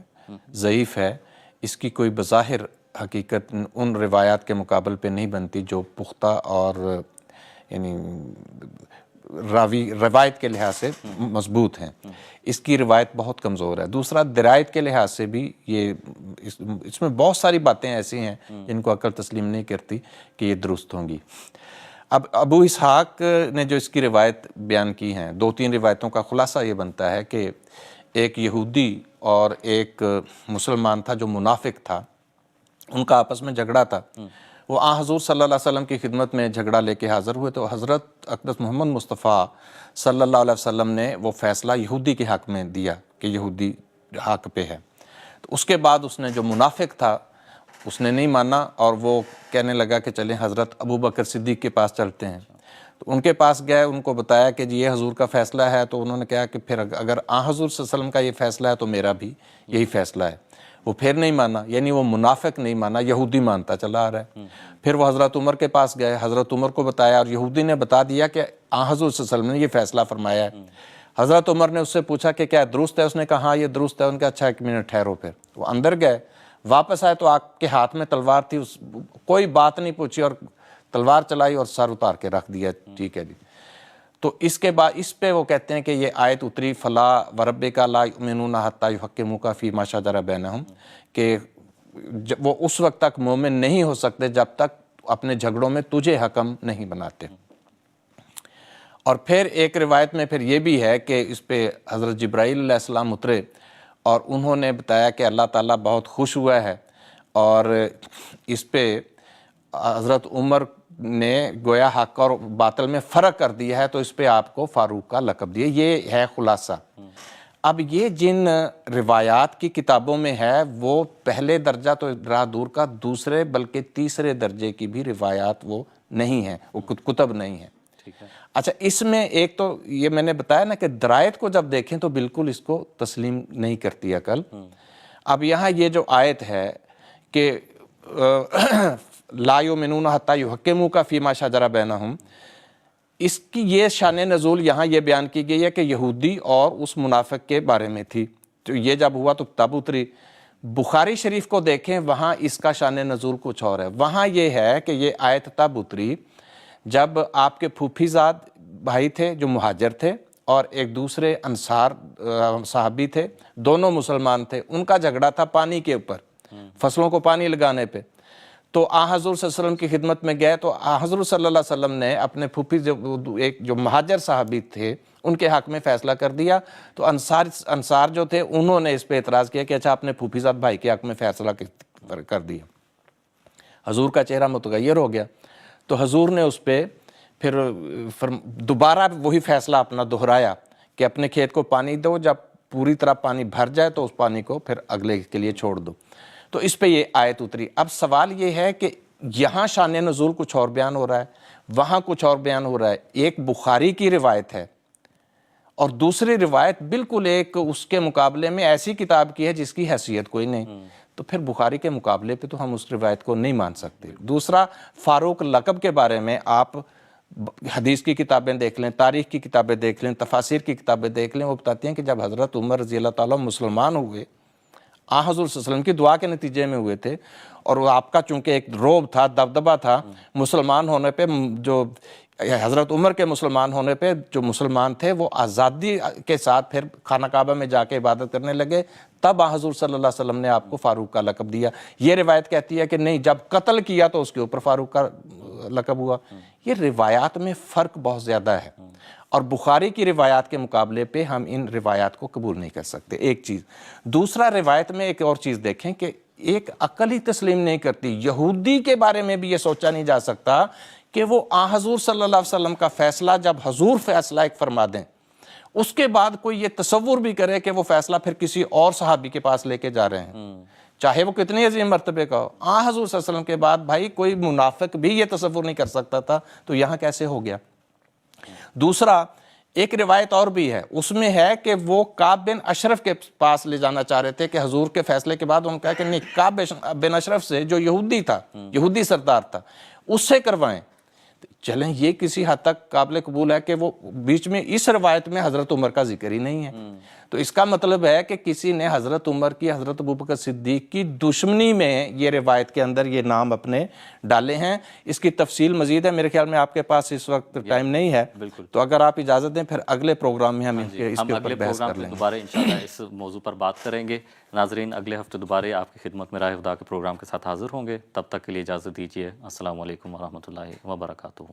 ضعیف ہے، اس کی کوئی بظاہر حقیقت ان روایات کے مقابل پہ نہیں بنتی جو پختہ اور یعنی روایت کے لحاظ سے مضبوط ہیں۔ اس کی روایت بہت کمزور ہے۔ دوسرا درایت کے لحاظ سے بھی یہ اس میں بہت ساری باتیں ایسی ہیں جن کو عقل تسلیم نہیں کرتی کہ یہ درست ہوں گی۔ اب ابو اسحاق نے جو اس کی روایت بیان کی ہیں، 2-3 روایتوں کا خلاصہ یہ بنتا ہے کہ ایک یہودی اور ایک مسلمان تھا جو منافق تھا، ان کا آپس میں جھگڑا تھا۔ وہ حضور صلی اللہ علیہ وسلم کی خدمت میں جھگڑا لے کے حاضر ہوئے تو حضرت اقدس محمد مصطفیٰ صلی اللہ علیہ وسلم نے وہ فیصلہ یہودی کے حق میں دیا کہ یہودی حق پہ ہے۔ تو اس کے بعد اس نے جو منافق تھا اس نے نہیں مانا اور وہ کہنے لگا کہ چلیں حضرت ابو بکر صدیق کے پاس چلتے ہیں۔ تو ان کے پاس گئے، ان کو بتایا کہ جی یہ حضور کا فیصلہ ہے، تو انہوں نے کہا کہ پھر اگر حضور صلی اللہ علیہ وسلم کا یہ فیصلہ ہے تو میرا بھی یہی فیصلہ ہے۔ وہ پھر نہیں مانا، یعنی وہ منافق نہیں مانا، یہودی مانتا چلا آ رہا ہے۔ پھر وہ حضرت عمر کے پاس گئے، حضرت عمر کو بتایا اور یہودی نے بتا دیا کہ حضور صلی اللہ علیہ وسلم نے یہ فیصلہ فرمایا ہے۔ حضرت عمر نے اس سے پوچھا کہ کیا درست ہے؟ اس نے کہا ہاں یہ درست ہے۔ ان کا اچھا 1 منٹ ٹھہرو۔ پھر وہ اندر گئے، واپس آئے تو آپ کے ہاتھ میں تلوار تھی، کوئی بات نہیں پوچھی اور تلوار چلائی اور سر اتار کے رکھ دیا۔ ٹھیک ہے جی۔ تو اس کے بعد اس پہ وہ کہتے ہیں کہ یہ آیت اتری فلا وربک لا یؤمنون حتی یحکموک فیما شجر بینہم، کہ وہ اس وقت تک مومن نہیں ہو سکتے جب تک اپنے جھگڑوں میں تجھے حکم نہیں بناتے۔ اور پھر ایک روایت میں پھر یہ بھی ہے کہ اس پہ حضرت جبرائیل علیہ السلام اترے اور انہوں نے بتایا کہ اللہ تعالیٰ بہت خوش ہوا ہے، اور اس پہ حضرت عمر نے گویا حق اور باطل میں فرق کر دیا ہے، تو اس پہ آپ کو فاروق کا لقب دیا۔ یہ ہے خلاصہ۔ اب یہ جن روایات کی کتابوں میں ہے وہ پہلے درجہ تو رہا دور کا، دوسرے بلکہ تیسرے درجے کی بھی روایات وہ نہیں ہیں، وہ کتب نہیں ہیں۔ اچھا، اس میں ایک تو یہ میں نے بتایا نا کہ درایت کو جب دیکھیں تو بالکل اس کو تسلیم نہیں کرتی عقل۔ اب یہاں یہ جو آیت ہے کہ لا یؤمنون حتی یحکموک فیما شجر بینہم، اس کی یہ شان نزول یہاں یہ بیان کی گئی ہے کہ یہودی اور اس منافق کے بارے میں تھی۔ تو یہ جب ہوا تو تب اتری۔ بخاری شریف کو دیکھیں، وہاں اس کا شان نزول کچھ اور ہے۔ وہاں یہ ہے کہ یہ آیت تب اتری جب آپ کے پھوپھی زاد بھائی تھے جو مہاجر تھے اور ایک دوسرے انصار صحابی تھے، دونوں مسلمان تھے، ان کا جھگڑا تھا پانی کے اوپر، فصلوں کو پانی لگانے پہ۔ تو حضور صلی اللہ علیہ وسلم کی خدمت میں گئے تو حضور صلی اللہ علیہ وسلم نے اپنے پھوپھی جو مہاجر صحابی تھے ان کے حق میں فیصلہ کر دیا۔ تو انصار جو تھے انہوں نے اس پہ اعتراض کیا کہ اچھا اپنے پھوپھی زاد بھائی کے حق میں فیصلہ کر دیا۔ حضور کا چہرہ متغیر ہو گیا، تو حضور نے اس پہ پھر دوبارہ وہی فیصلہ اپنا دہرایا کہ اپنے کھیت کو پانی دو، جب پوری طرح پانی بھر جائے تو اس پانی کو پھر اگلے کے لیے چھوڑ دو۔ تو اس پہ یہ آیت اتری۔ اب سوال یہ ہے کہ یہاں شان نزول کچھ اور بیان ہو رہا ہے، وہاں کچھ اور بیان ہو رہا ہے۔ ایک بخاری کی روایت ہے اور دوسری روایت بالکل ایک اس کے مقابلے میں ایسی کتاب کی ہے جس کی حیثیت کوئی نہیں، تو پھر بخاری کے مقابلے پہ تو ہم اس روایت کو نہیں مان سکتے۔ دوسرا، فاروق لقب کے بارے میں آپ حدیث کی کتابیں دیکھ لیں، تاریخ کی کتابیں دیکھ لیں، تفاسیر کی کتابیں دیکھ لیں، وہ بتاتی ہیں کہ جب حضرت عمر رضی اللہ تعالیٰ مسلمان ہوئے، حضور صلی اللہ علیہ وسلم کی دعا کے نتیجے میں ہوئے تھے، اور وہ آپ کا چونکہ ایک روب تھا، دبدبہ تھا مسلمان ہونے پہ، جو حضرت عمر کے مسلمان ہونے پہ جو مسلمان تھے وہ آزادی کے ساتھ پھر خانہ کعبہ میں جا کے عبادت کرنے لگے، تب حضور صلی اللہ علیہ وسلم نے آپ کو فاروق کا لقب دیا۔ یہ روایت کہتی ہے کہ نہیں، جب قتل کیا تو اس کے اوپر فاروق کا لقب ہوا۔ یہ روایات میں فرق بہت زیادہ ہے، اور بخاری کی روایات کے مقابلے پہ ہم ان روایات کو قبول نہیں کر سکتے، ایک چیز۔ دوسرا، روایت میں ایک اور چیز دیکھیں کہ ایک عقل ہی تسلیم نہیں کرتی۔ یہودی کے بارے میں بھی یہ سوچا نہیں جا سکتا کہ وہ حضور صلی اللہ علیہ وسلم کا فیصلہ جب حضور فیصلہ ایک فرما دیں، اس کے بعد کوئی یہ تصور بھی کرے کہ وہ فیصلہ پھر کسی اور صحابی کے پاس لے کے جا رہے ہیں، چاہے وہ کتنی عظیم مرتبے کا ہو۔ حضور صلی اللہ علیہ وسلم کے بعد بھائی کوئی منافق بھی یہ تصور نہیں کر سکتا تھا، تو یہاں کیسے ہو گیا؟ دوسرا، ایک روایت اور بھی ہے، اس میں ہے کہ وہ کعب بن اشرف کے پاس لے جانا چاہ رہے تھے کہ حضور کے فیصلے کے بعد انہوں نے کہا کہ نہیں، کعب بن اشرف سے، جو یہودی تھا، یہودی سردار تھا، اس سے کروائیں۔ چلیں یہ کسی حد تک قابل قبول ہے کہ وہ بیچ میں اس روایت میں حضرت عمر کا ذکر ہی نہیں ہے، تو اس کا مطلب ہے کہ کسی نے حضرت عمر کی، حضرت ابوبکر صدیق کی دشمنی میں یہ روایت کے اندر یہ نام اپنے ڈالے ہیں۔ اس کی تفصیل مزید ہے، میرے خیال میں آپ کے پاس اس وقت ٹائم نہیں ہے، تو اگر آپ اجازت دیں پھر اگلے پروگرام میں ہم اس کے ہم اوپر اگلے بحث پروگرام کر میں لیں گے۔ دوبارہ انشاءاللہ اس موضوع پر بات کریں گے۔ ناظرین اگلے ہفتے دوبارہ آپ کی خدمت میں راہ خدا کے پروگرام کے ساتھ حاضر ہوں گے، تب تک کے لیے اجازت دیجیے۔ السلام علیکم ورحمۃ اللہ وبرکاتہ۔